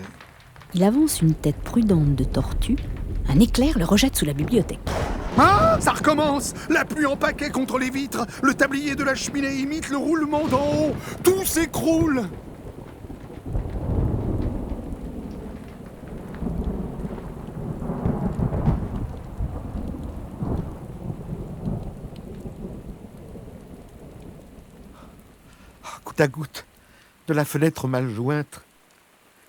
Il avance une tête prudente de tortue, un éclair le rejette sous la bibliothèque. Ah, ça recommence! La pluie en paquet contre les vitres, le tablier de la cheminée imite le roulement d'en haut, tout s'écroule! Goutte à goutte, de la fenêtre mal jointe,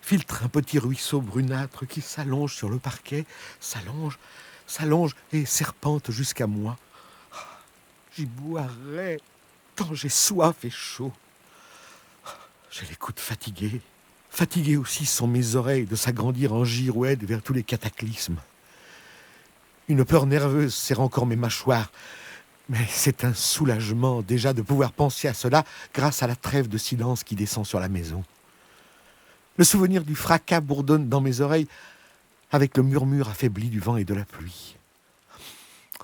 filtre un petit ruisseau brunâtre qui s'allonge sur le parquet, s'allonge et serpente jusqu'à moi. J'y boirais, tant j'ai soif et chaud. J'ai l'écoute fatiguée. Fatiguées aussi sont mes oreilles de s'agrandir en girouette vers tous les cataclysmes. Une peur nerveuse serre encore mes mâchoires, mais c'est un soulagement déjà de pouvoir penser à cela grâce à la trêve de silence qui descend sur la maison. Le souvenir du fracas bourdonne dans mes oreilles avec le murmure affaibli du vent et de la pluie.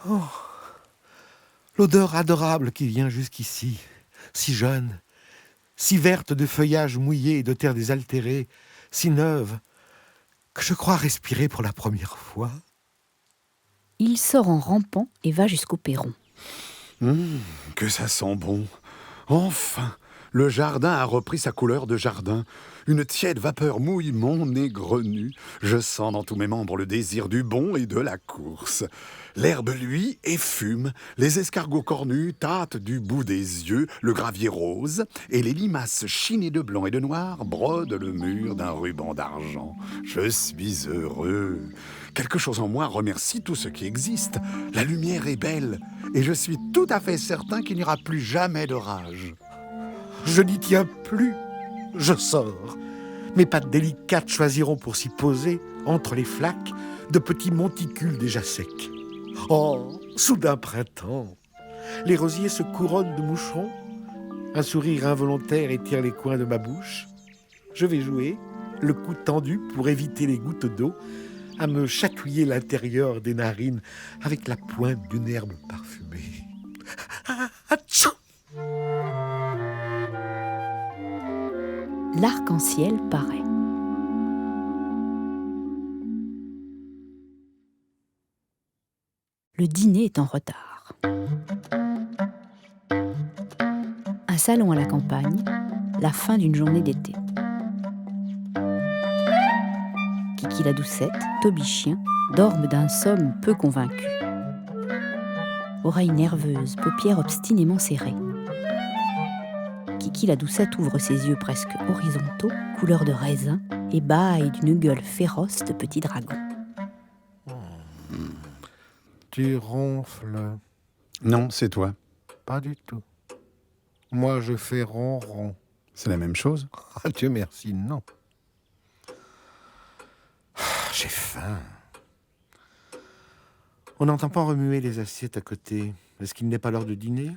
Oh, l'odeur adorable qui vient jusqu'ici, si jeune, si verte de feuillages mouillés et de terre désaltérée, si neuve, que je crois respirer pour la première fois. Il sort en rampant et va jusqu'au perron. Que ça sent bon. Enfin, le jardin a repris sa couleur de jardin. Une tiède vapeur mouille mon nez grenu. Je sens dans tous mes membres le désir du bond et de la course. L'herbe, lui, effume. Les escargots cornus tâtent du bout des yeux le gravier rose. Et les limaces chinées de blanc et de noir brodent le mur d'un ruban d'argent. Je suis heureux. Quelque chose en moi remercie tout ce qui existe. La lumière est belle. Et je suis tout à fait certain qu'il n'y aura plus jamais d'orage. Je n'y tiens plus. Je sors. Mes pattes délicates choisiront pour s'y poser, entre les flaques, de petits monticules déjà secs. Oh, soudain printemps. Les rosiers se couronnent de moucherons. Un sourire involontaire étire les coins de ma bouche. Je vais jouer, le cou tendu pour éviter les gouttes d'eau, à me chatouiller l'intérieur des narines avec la pointe d'une herbe parfumée. Atchou! L'arc-en-ciel paraît. Le dîner est en retard. Un salon à la campagne, la fin d'une journée d'été. Kiki la Doucette, Toby Chien dorment d'un somme peu convaincu. Oreilles nerveuses, paupières obstinément serrées. Kiki la Doucette ouvre ses yeux presque horizontaux, couleur de raisin, et bâille d'une gueule féroce de petit dragon. Tu ronfles. Non, c'est toi. Pas du tout. Moi, je fais ronron. C'est la même chose? Ah, Dieu merci, non. J'ai faim. On n'entend pas remuer les assiettes à côté, Est-ce qu'il n'est pas l'heure de dîner?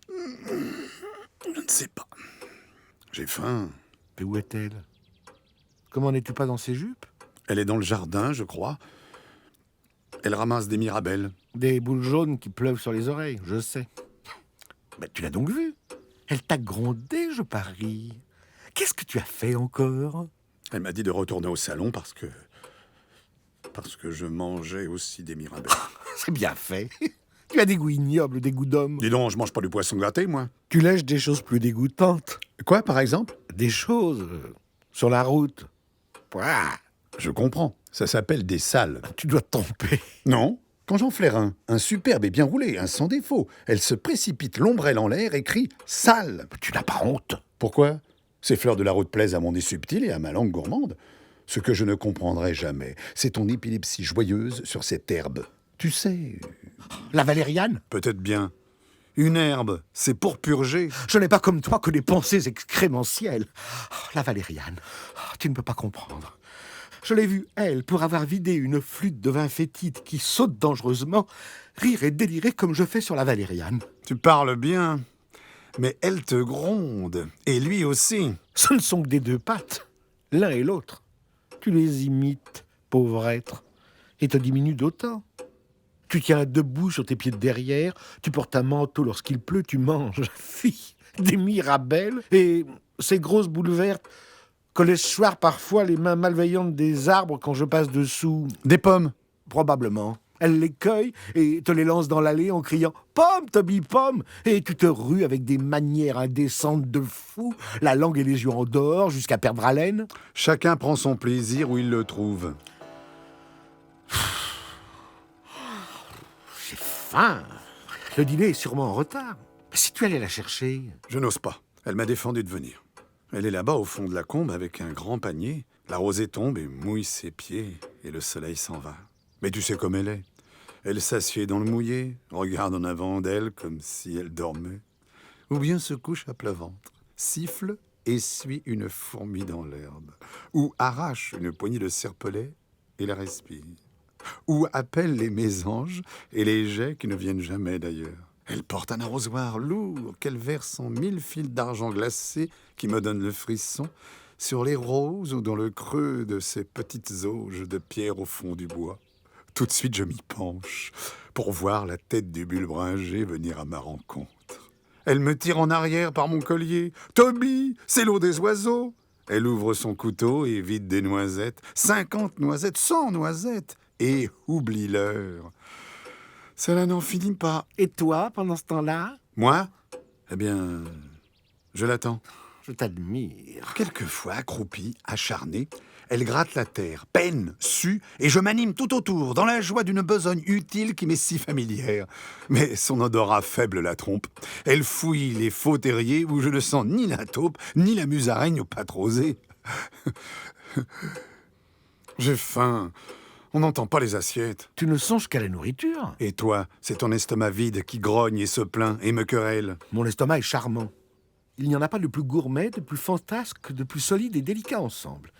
Je ne sais pas. J'ai faim. Mais où est-elle? Comment n'es-tu pas dans ses jupes? Elle est dans le jardin, je crois. Elle ramasse des mirabelles. Des boules jaunes qui pleuvent sur les oreilles, je sais. Mais tu l'as donc vue? Elle t'a grondé, je parie. Qu'est-ce que tu as fait encore? Elle m'a dit de retourner au salon parce que je mangeais aussi des mirabelles. C'est bien fait. Tu as des goûts ignobles, des goûts d'homme. Dis donc, je mange pas du poisson gâté, moi. Tu lèches des choses plus dégoûtantes. Quoi, par exemple? Des choses sur la route. Ouah, Je comprends. Ça s'appelle des salles. tu dois te tromper. Non. Quand j'en flaire un superbe et bien roulé, un sans défaut, elle se précipite l'ombrelle en l'air et crie « sale ». Tu n'as pas honte. Pourquoi? Ces fleurs de la route plaisent à mon nez subtil et à ma langue gourmande. Ce que je ne comprendrai jamais, c'est ton épilepsie joyeuse sur cette herbe. Tu sais, La valériane? peut-être bien. Une herbe, c'est pour purger. Je n'ai pas comme toi que des pensées excrémentielles. Oh, la valériane, tu ne peux pas comprendre. Je l'ai vue, elle, pour avoir vidé une flûte de vin fétide qui saute dangereusement, rire et délirer comme je fais sur la valériane. Tu parles bien, mais elle te gronde. Et lui aussi. Ce ne sont que des deux pattes, l'un et l'autre. Tu les imites, pauvre être, et te diminues d'autant. Tu tiens debout sur tes pieds de derrière, tu portes un manteau lorsqu'il pleut, tu manges, fille, des mirabelles et ces grosses boules vertes que laissent choir parfois les mains malveillantes des arbres quand je passe dessous. Des pommes. Probablement. Elle les cueille et te les lance dans l'allée en criant « Pomme, Toby, pomme !» Et tu te rues avec des manières indécentes de fou, la langue et les yeux en dehors jusqu'à perdre haleine. Chacun prend son plaisir où il le trouve. J'ai faim. Le dîner est sûrement en retard. Si tu allais la chercher... Je n'ose pas. Elle m'a défendu de venir. Elle est là-bas au fond de la combe avec un grand panier. La rosée tombe et mouille ses pieds et le soleil s'en va. Mais tu sais comme elle est. Elle s'assied dans le mouillé, regarde en avant d'elle comme si elle dormait. Ou bien se couche à plat ventre, siffle et suit une fourmi dans l'herbe. Ou arrache une poignée de serpelets et la respire. Ou appelle les mésanges et les geais qui ne viennent jamais d'ailleurs. Elle porte un arrosoir lourd qu'elle verse en 1000 fils d'argent glacé qui me donnent le frisson sur les roses ou dans le creux de ces petites auges de pierre au fond du bois. Tout de suite, je m'y penche pour voir la tête du bulbringer venir à ma rencontre. Elle me tire en arrière par mon collier. « Toby, c'est l'eau des oiseaux !» Elle ouvre son couteau et vide des noisettes. 50 noisettes, 100 noisettes. Et oublie l'heure. Cela n'en finit pas. Et toi, pendant ce temps-là? Moi? Eh bien, je l'attends. Je t'admire. Quelquefois, accroupie, acharnée, elle gratte la terre, peine, sue, et je m'anime tout autour, dans la joie d'une besogne utile qui m'est si familière. Mais son odorat faible la trompe. Elle fouille les faux terriers où je ne sens ni la taupe, ni la musaraigne au pâte rosé. J'ai faim. On n'entend pas les assiettes. Tu ne songes qu'à la nourriture. Et toi, c'est ton estomac vide qui grogne et se plaint et me querelle. Mon estomac est charmant. Il n'y en a pas de plus gourmet, de plus fantasque, de plus solide et délicat ensemble.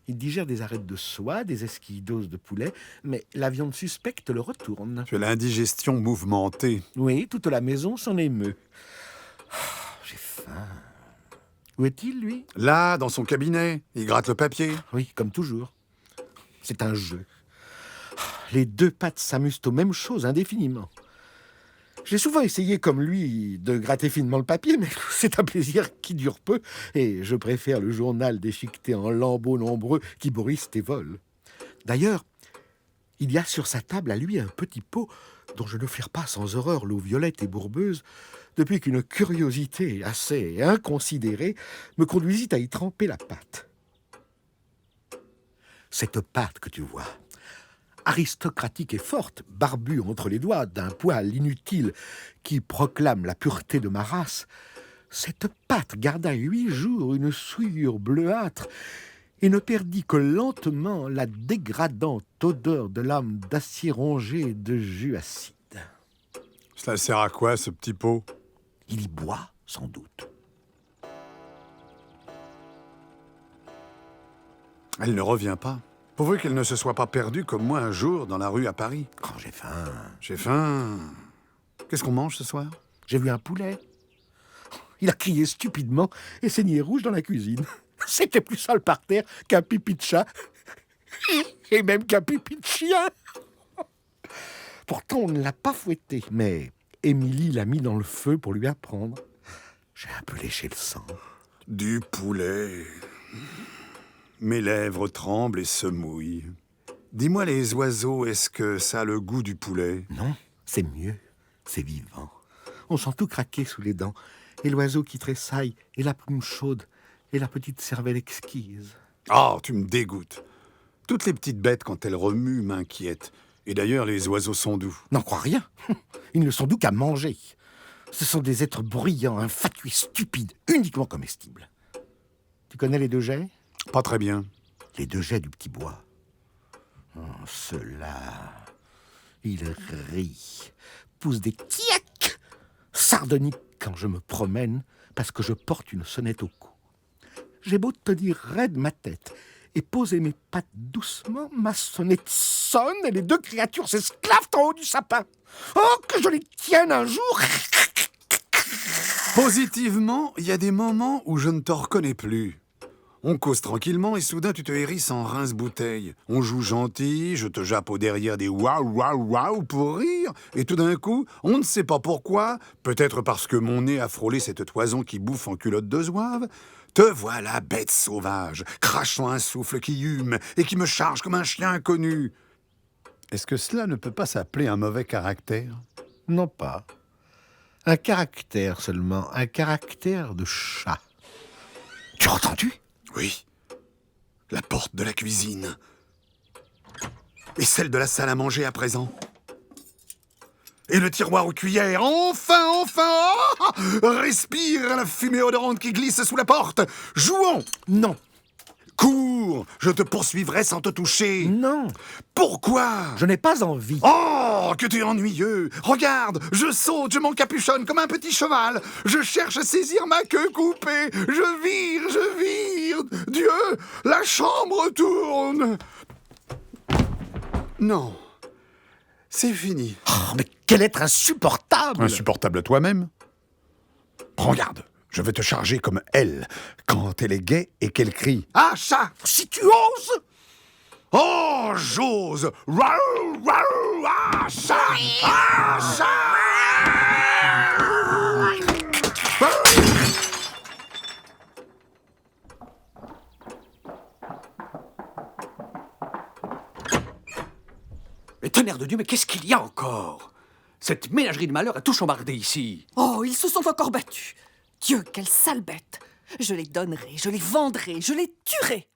Il digère des arêtes de soie, des esquilles d'os de poulet, mais la viande suspecte le retourne. Tu as l'indigestion mouvementée. Oui, toute la maison s'en émeut. J'ai faim. Où est-il, lui? Là, dans son cabinet, il gratte le papier. Oui, comme toujours. C'est un jeu. Les deux pattes s'amusent aux mêmes choses indéfiniment. J'ai souvent essayé, comme lui, de gratter finement le papier, mais c'est un plaisir qui dure peu, et je préfère le journal déchiqueté en lambeaux nombreux qui bruissent et volent. D'ailleurs, il y a sur sa table à lui un petit pot dont je ne flaire pas sans horreur l'eau violette et bourbeuse, depuis qu'une curiosité assez inconsidérée me conduisit à y tremper la pâte. Cette pâte que tu vois, aristocratique et forte, barbue entre les doigts d'un poil inutile qui proclame la pureté de ma race, cette pâte garda 8 jours une souillure bleuâtre et ne perdit que lentement la dégradante odeur de l'âme d'acier rongé et de jus acide. Cela sert à quoi, ce petit pot? Il y boit, sans doute. Elle ne revient pas. Pourvu qu'elle ne se soit pas perdue comme moi un jour dans la rue à Paris. Oh, j'ai faim. J'ai faim. Qu'est-ce qu'on mange ce soir? J'ai vu un poulet. Il a crié stupidement et saigné rouge dans la cuisine. C'était plus sale par terre qu'un pipi de chat. Et même qu'un pipi de chien. Pourtant, on ne l'a pas fouetté. Mais Émilie l'a mis dans le feu pour lui apprendre. J'ai un peu léché le sang. Du poulet. Mes lèvres tremblent et se mouillent. Dis-moi, les oiseaux, est-ce que ça a le goût du poulet? Non, c'est mieux. C'est vivant. On sent tout craquer sous les dents. Et l'oiseau qui tressaille, et la plume chaude, et la petite cervelle exquise. Ah, tu me dégoûtes. Toutes les petites bêtes, quand elles remuent, m'inquiètent. Et d'ailleurs, les oiseaux sont doux. N'en crois rien. Ils ne sont doux qu'à manger. Ce sont des êtres bruyants, infatués, stupides, uniquement comestibles. Tu connais les deux jets? Pas très bien. Les deux jets du petit bois. Oh, ceux-là, ils rient, poussent des tiacs, sardoniques quand je me promène, parce que je porte une sonnette au cou. J'ai beau tenir raide ma tête et poser mes pattes doucement, ma sonnette sonne et les deux créatures s'esclavent en haut du sapin. Oh, que je les tienne un jour! Positivement, il y a des moments où je ne te reconnais plus. On cause tranquillement et soudain tu te hérisses en rince-bouteille. On joue gentil, je te jappe au derrière des waouh waouh waouh pour rire. Et tout d'un coup, on ne sait pas pourquoi, peut-être parce que mon nez a frôlé cette toison qui bouffe en culotte de zouave, te voilà bête sauvage, crachant un souffle qui hume et qui me charge comme un chien inconnu. Est-ce que cela ne peut pas s'appeler un mauvais caractère? Non pas. Un caractère seulement, un caractère de chat. Tu as entendu? Oui, la porte de la cuisine. Et celle de la salle à manger à présent. Et le tiroir aux cuillères. Enfin, enfin! Oh, respire la fumée odorante qui glisse sous la porte. Jouons! Non, Cours! Je te poursuivrai sans te toucher. non, Pourquoi? je n'ai pas envie. Oh, que tu es ennuyeux! Regarde, je saute, je m'encapuchonne comme un petit cheval. Je cherche à saisir ma queue coupée. Je vire. Dieu, la chambre tourne. Non, c'est fini. Oh, mais quel être insupportable! Insupportable toi-même. Prends garde, je vais te charger comme elle, quand elle est gaie et qu'elle crie. Ah, chat! Si tu oses! Oh, j'ose! Raoul, raoul, ah, chat! Ah, chat! Mais tonnerre de Dieu, mais qu'est-ce qu'il y a encore? Cette ménagerie de malheur a tout chambardé ici. Oh, ils se sont encore battus. Dieu, quelle sale bête. Je les donnerai, je les vendrai, je les tuerai.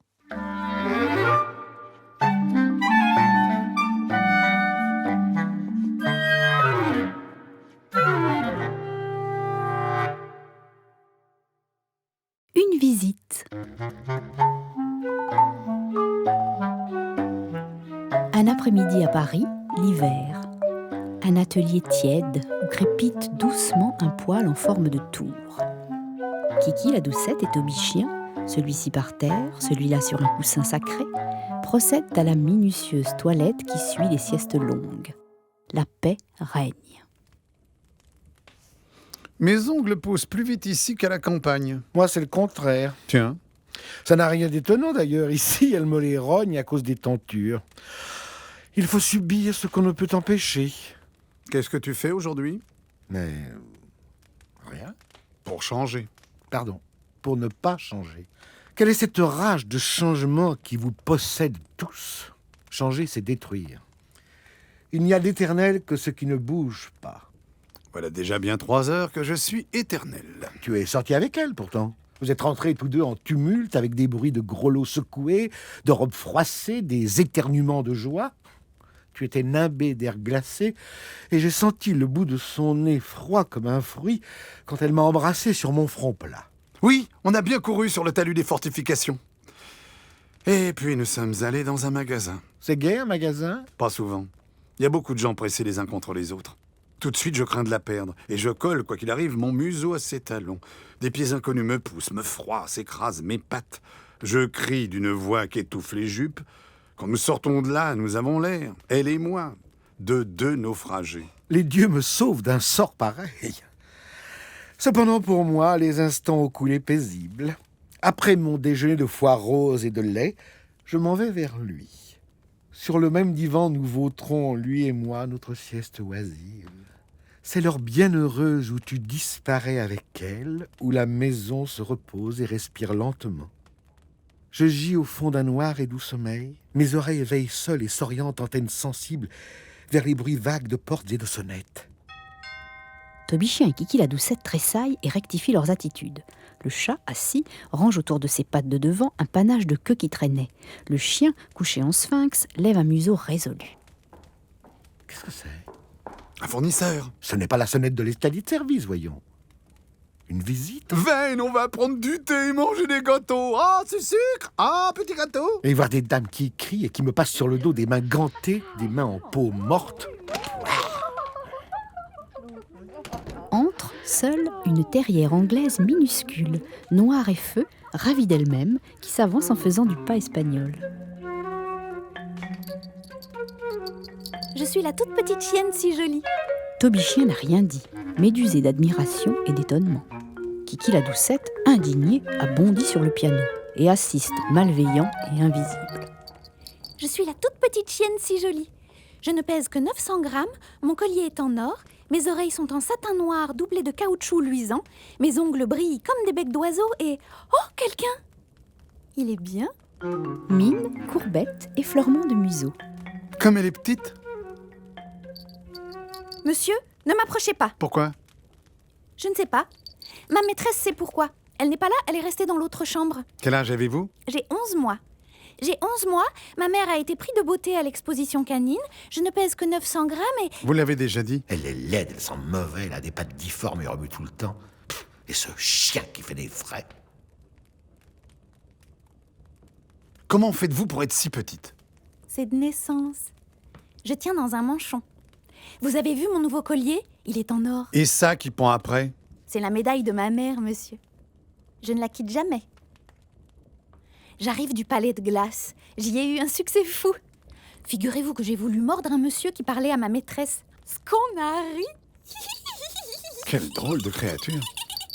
Une visite. Un après-midi à Paris, l'hiver. Un atelier tiède où crépite doucement un poêle en forme de tour. Kiki la doucette et Toby chien, celui-ci par terre, celui-là sur un coussin sacré, procèdent à la minutieuse toilette qui suit les siestes longues. La paix règne. Mes ongles poussent plus vite ici qu'à la campagne. Moi, c'est le contraire. Tiens. Ça n'a rien d'étonnant d'ailleurs. Ici, elle me les rogne à cause des tentures. Il faut subir ce qu'on ne peut empêcher. Qu'est-ce que tu fais aujourd'hui? Mais rien. Pour changer. Pardon, pour ne pas changer. Quelle est cette rage de changement qui vous possède tous? Changer, c'est détruire. Il n'y a d'éternel que ce qui ne bouge pas. Voilà déjà bien 3 heures que je suis éternel. Tu es sorti avec elle, pourtant. Vous êtes rentrés tous deux en tumulte, avec des bruits de grelots secoués, de robes froissées, des éternuements de joie. Tu étais nimbé d'air glacé, et j'ai senti le bout de son nez froid comme un fruit quand elle m'a embrassé sur mon front plat. Oui, on a bien couru sur le talus des fortifications. Et puis nous sommes allés dans un magasin. C'est gai, un magasin? Pas souvent. Il y a beaucoup de gens pressés les uns contre les autres. Tout de suite, je crains de la perdre. Et je colle, quoi qu'il arrive, mon museau à ses talons. Des pieds inconnus me poussent, me froissent, s'écrasent mes pattes. Je crie d'une voix qui étouffe les jupes. Quand nous sortons de là, nous avons l'air, elle et moi, de 2 naufragés. Les dieux me sauvent d'un sort pareil. Cependant, pour moi, les instants ont coulé paisibles. Après mon déjeuner de foie rose et de lait, je m'en vais vers lui. Sur le même divan, nous vautrons, lui et moi, notre sieste oisive. C'est l'heure bienheureuse où tu disparais avec elle, où la maison se repose et respire lentement. Je gis au fond d'un noir et doux sommeil. Mes oreilles veillent seules et s'orientent, antennes sensibles, vers les bruits vagues de portes et de sonnettes. Tobichien et Kiki la Doucette tressaillent et rectifient leurs attitudes. Le chat, assis, range autour de ses pattes de devant un panache de queue qui traînait. Le chien, couché en sphinx, lève un museau résolu. Qu'est-ce que c'est? Un fournisseur. Ce n'est pas la sonnette de l'escalier de service, voyons. Une visite? Venez, on va prendre du thé et manger des gâteaux. Ah, c'est sucre. Ah, petit gâteau. Et voir des dames qui crient et qui me passent sur le dos des mains gantées, des mains en peau morte. Entre, seule, une terrière anglaise minuscule, noire et feu, ravie d'elle-même, qui s'avance en faisant du pas espagnol. Je suis la toute petite chienne si jolie. Tobichien n'a rien dit, médusé d'admiration et d'étonnement. Kiki la Doucette, indignée, a bondi sur le piano et assiste, malveillant et invisible. Je suis la toute petite chienne si jolie. Je ne pèse que 900 grammes, mon collier est en or, mes oreilles sont en satin noir doublé de caoutchouc luisant, mes ongles brillent comme des becs d'oiseaux et... Oh, quelqu'un! Il est bien. Mine, courbette, effleurement de museau. Comme elle est petite. Monsieur, ne m'approchez pas. Pourquoi? Je ne sais pas. Ma maîtresse sait pourquoi. Elle n'est pas là, elle est restée dans l'autre chambre. Quel âge avez-vous? J'ai 11 mois. J'ai 11 mois, ma mère a été prise de beauté à l'exposition canine, je ne pèse que 900 grammes et... Vous l'avez déjà dit. Elle est laide, elle sent mauvais, elle a des pattes difformes et remue tout le temps. Et ce chien qui fait des frais. Comment faites-vous pour être si petite? C'est de naissance. Je tiens dans un manchon. Vous avez vu mon nouveau collier? Il est en or. Et ça qui pend après? C'est la médaille de ma mère, monsieur. Je ne la quitte jamais. J'arrive du palais de glace. J'y ai eu un succès fou. Figurez-vous que j'ai voulu mordre un monsieur qui parlait à ma maîtresse. Ce qu'on a ri. Quelle drôle de créature.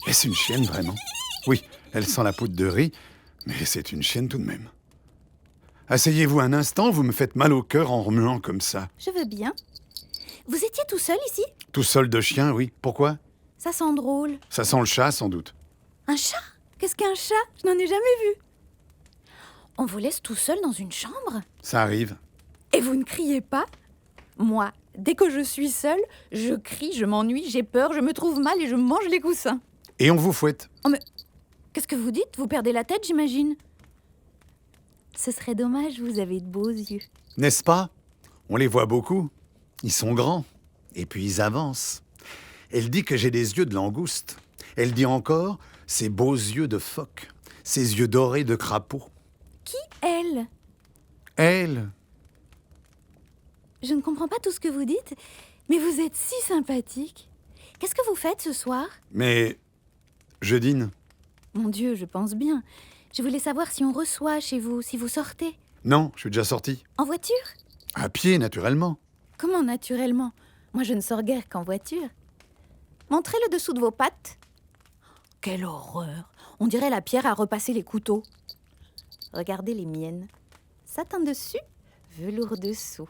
Est-ce une chienne, vraiment? Oui, elle sent la poudre de riz, mais c'est une chienne tout de même. Asseyez-vous un instant, vous me faites mal au cœur en remuant comme ça. Je veux bien. Vous étiez tout seul ici? Tout seul de chien, oui. Pourquoi? Ça sent drôle. Ça sent le chat, sans doute. Un chat? Qu'est-ce qu'un chat? Je n'en ai jamais vu. On vous laisse tout seul dans une chambre? Ça arrive. Et vous ne criez pas? Moi, dès que je suis seule, je crie, je m'ennuie, j'ai peur, je me trouve mal et je mange les coussins. Et on vous fouette. Oh mais, qu'est-ce que vous dites? Vous perdez la tête, j'imagine. Ce serait dommage, vous avez de beaux yeux. N'est-ce pas? On les voit beaucoup. Ils sont grands. Et puis ils avancent. Elle dit que j'ai des yeux de langouste. Elle dit encore, ces beaux yeux de phoque. Ces yeux dorés de crapaud. Qui, elle? Elle? Je ne comprends pas tout ce que vous dites, mais vous êtes si sympathique. Qu'est-ce que vous faites ce soir? Mais je dîne. Mon Dieu, je pense bien. Je voulais savoir si on reçoit chez vous, si vous sortez. Non, je suis déjà sorti. En voiture? À pied, naturellement. Comment naturellement? Moi, je ne sors guère qu'en voiture. Montrez le dessous de vos pattes. Quelle horreur! On dirait la pierre à repasser les couteaux. Regardez les miennes. Satin dessus, velours dessous.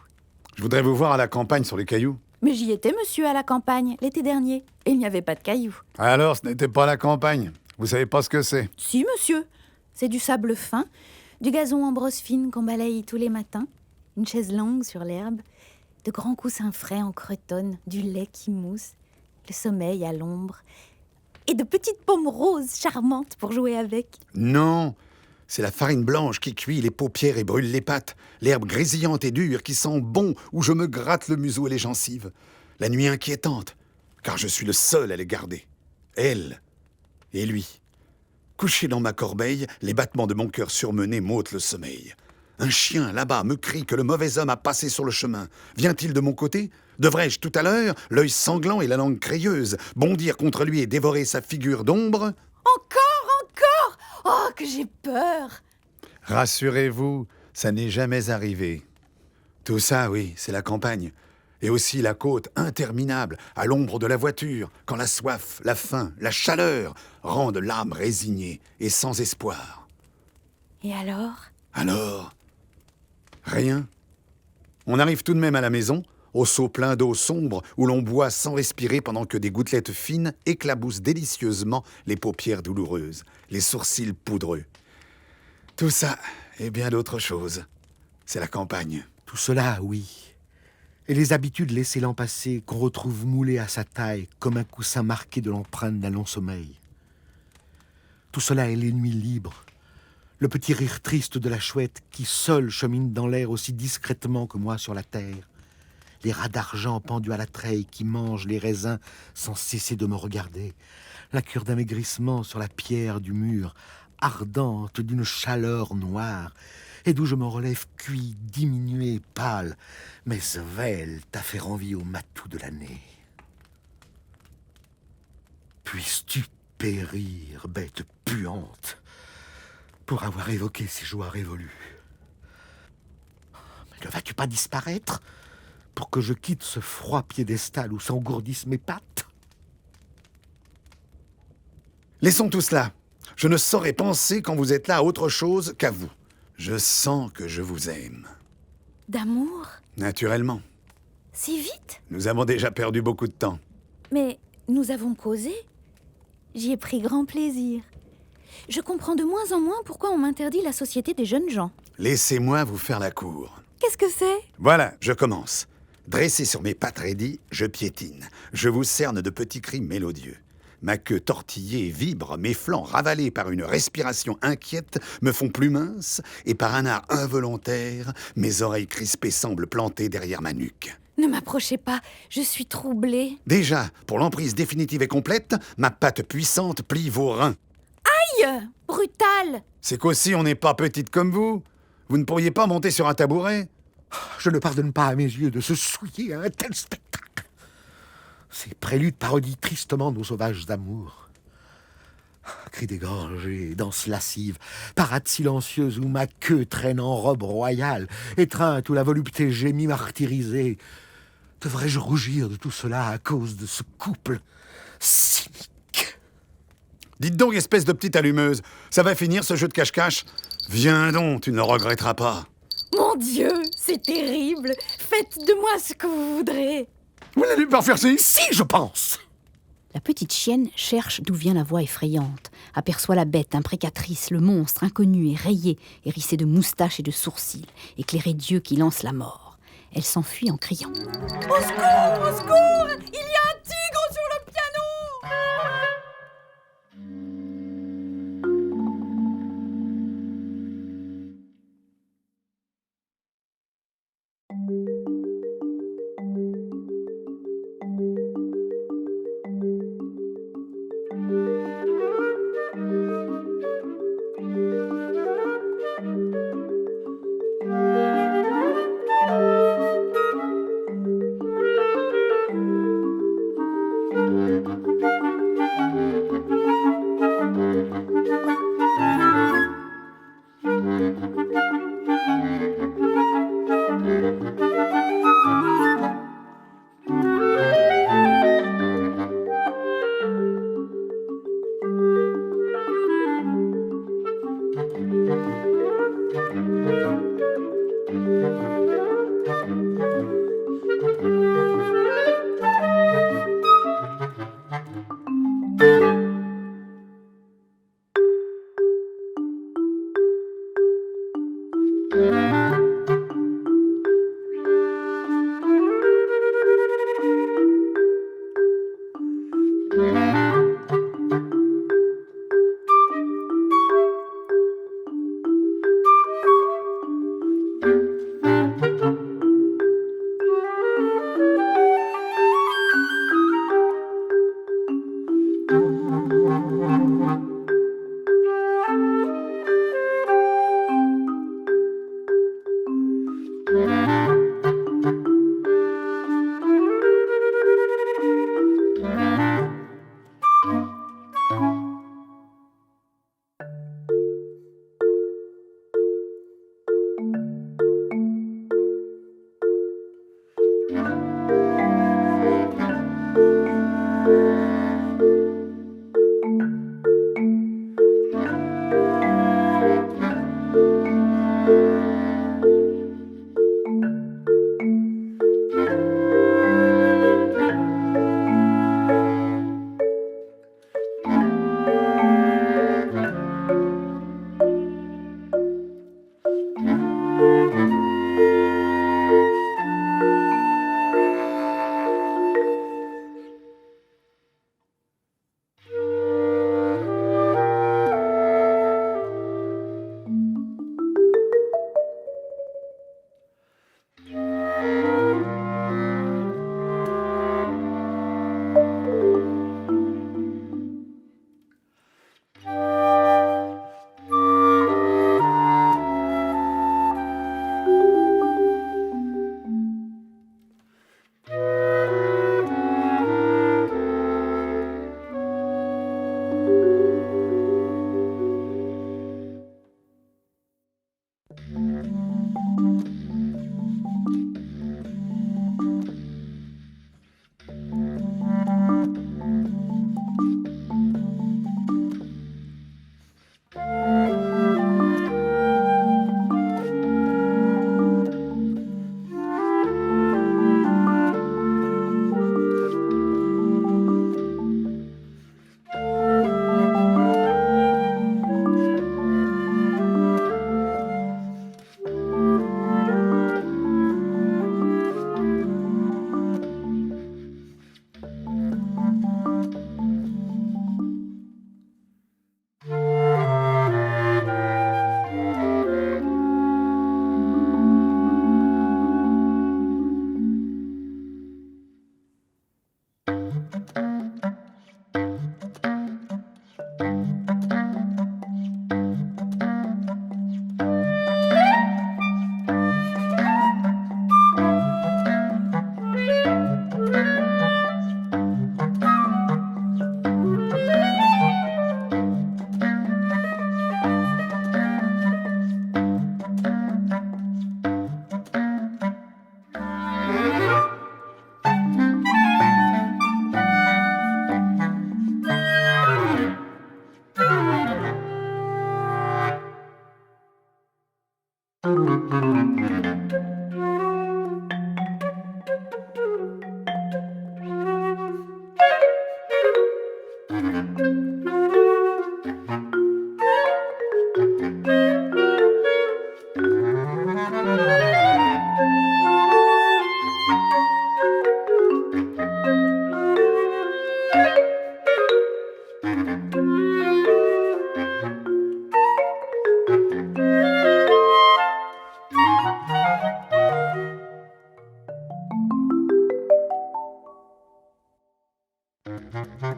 Je voudrais vous voir à la campagne sur les cailloux. Mais j'y étais, monsieur, à la campagne, l'été dernier. Et il n'y avait pas de cailloux. Alors, ce n'était pas la campagne. Vous savez pas ce que c'est. Si, monsieur. C'est du sable fin, du gazon en brosse fine qu'on balaye tous les matins, une chaise longue sur l'herbe, de grands coussins frais en cretonne, du lait qui mousse, le sommeil à l'ombre, et de petites pommes roses charmantes pour jouer avec. Non, c'est la farine blanche qui cuit les paupières et brûle les pattes, l'herbe grésillante et dure qui sent bon où je me gratte le museau et les gencives, la nuit inquiétante, car je suis le seul à les garder. Elle et lui. Couché dans ma corbeille, les battements de mon cœur surmené m'ôtent le sommeil. Un chien, là-bas, me crie que le mauvais homme a passé sur le chemin. Vient-il de mon côté? Devrais-je, tout à l'heure, l'œil sanglant et la langue crayeuse, bondir contre lui et dévorer sa figure d'ombre? Encore! Oh, que j'ai peur! Rassurez-vous, ça n'est jamais arrivé. Tout ça, oui, c'est la campagne. Et aussi la côte interminable, à l'ombre de la voiture, quand la soif, la faim, la chaleur rendent l'âme résignée et sans espoir. Et alors? Alors, rien. On arrive tout de même à la maison, au seau plein d'eau sombre où l'on boit sans respirer pendant que des gouttelettes fines éclaboussent délicieusement les paupières douloureuses, les sourcils poudreux. Tout ça et bien d'autres choses. C'est la campagne. Tout cela, oui. Et les habitudes laissées l'an passé qu'on retrouve moulées à sa taille comme un coussin marqué de l'empreinte d'un long sommeil. Tout cela est les nuits libres, le petit rire triste de la chouette qui seule chemine dans l'air aussi discrètement que moi sur la terre, les rats d'argent pendus à la treille qui mangent les raisins sans cesser de me regarder, la cure d'amaigrissement sur la pierre du mur, ardente d'une chaleur noire, et d'où je me relève cuit, diminué, pâle, mais svelte à faire envie au matou de l'année. Puisses-tu périr, bête puante, pour avoir évoqué ces joies révolues. Mais ne vas-tu pas disparaître pour que je quitte ce froid piédestal où s'engourdissent mes pattes? Laissons tout cela. Je ne saurais penser quand vous êtes là à autre chose qu'à vous. Je sens que je vous aime. D'amour? Naturellement. Si vite? Nous avons déjà perdu beaucoup de temps. Mais nous avons causé. J'y ai pris grand plaisir. Je comprends de moins en moins pourquoi on m'interdit la société des jeunes gens. Laissez-moi vous faire la cour. Qu'est-ce que c'est? Voilà, je commence. Dressé sur mes pattes raidies, je piétine. Je vous cerne de petits cris mélodieux. Ma queue tortillée vibre, mes flancs ravalés par une respiration inquiète me font plus mince, et par un art involontaire, mes oreilles crispées semblent plantées derrière ma nuque. Ne m'approchez pas, je suis troublée. Déjà, pour l'emprise définitive et complète, ma patte puissante plie vos reins. Aïe! Brutal! C'est qu'aussi on n'est pas petite comme vous. Vous ne pourriez pas monter sur un tabouret? Je ne pardonne pas à mes yeux de se souiller à un tel spectacle. Ces préludes parodient tristement nos sauvages amours. Cris dégorgés, danse lascive, parade silencieuse où ma queue traîne en robe royale, étreinte où la volupté gémit martyrisée. Devrais-je rougir de tout cela à cause de ce couple cynique? Dites donc, espèce de petite allumeuse, ça va finir ce jeu de cache-cache? Viens donc, tu ne le regretteras pas. Mon Dieu, c'est terrible! Faites de moi ce que vous voudrez! Vous n'allez pas faire ça ici, je pense. La petite chienne cherche d'où vient la voix effrayante, aperçoit la bête imprécatrice, le monstre inconnu et rayé, hérissé de moustaches et de sourcils, éclairé d'yeux qui lancent la mort. Elle s'enfuit en criant. Au secours! Au secours! Il y a un tigre sur le piano! Thank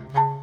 you.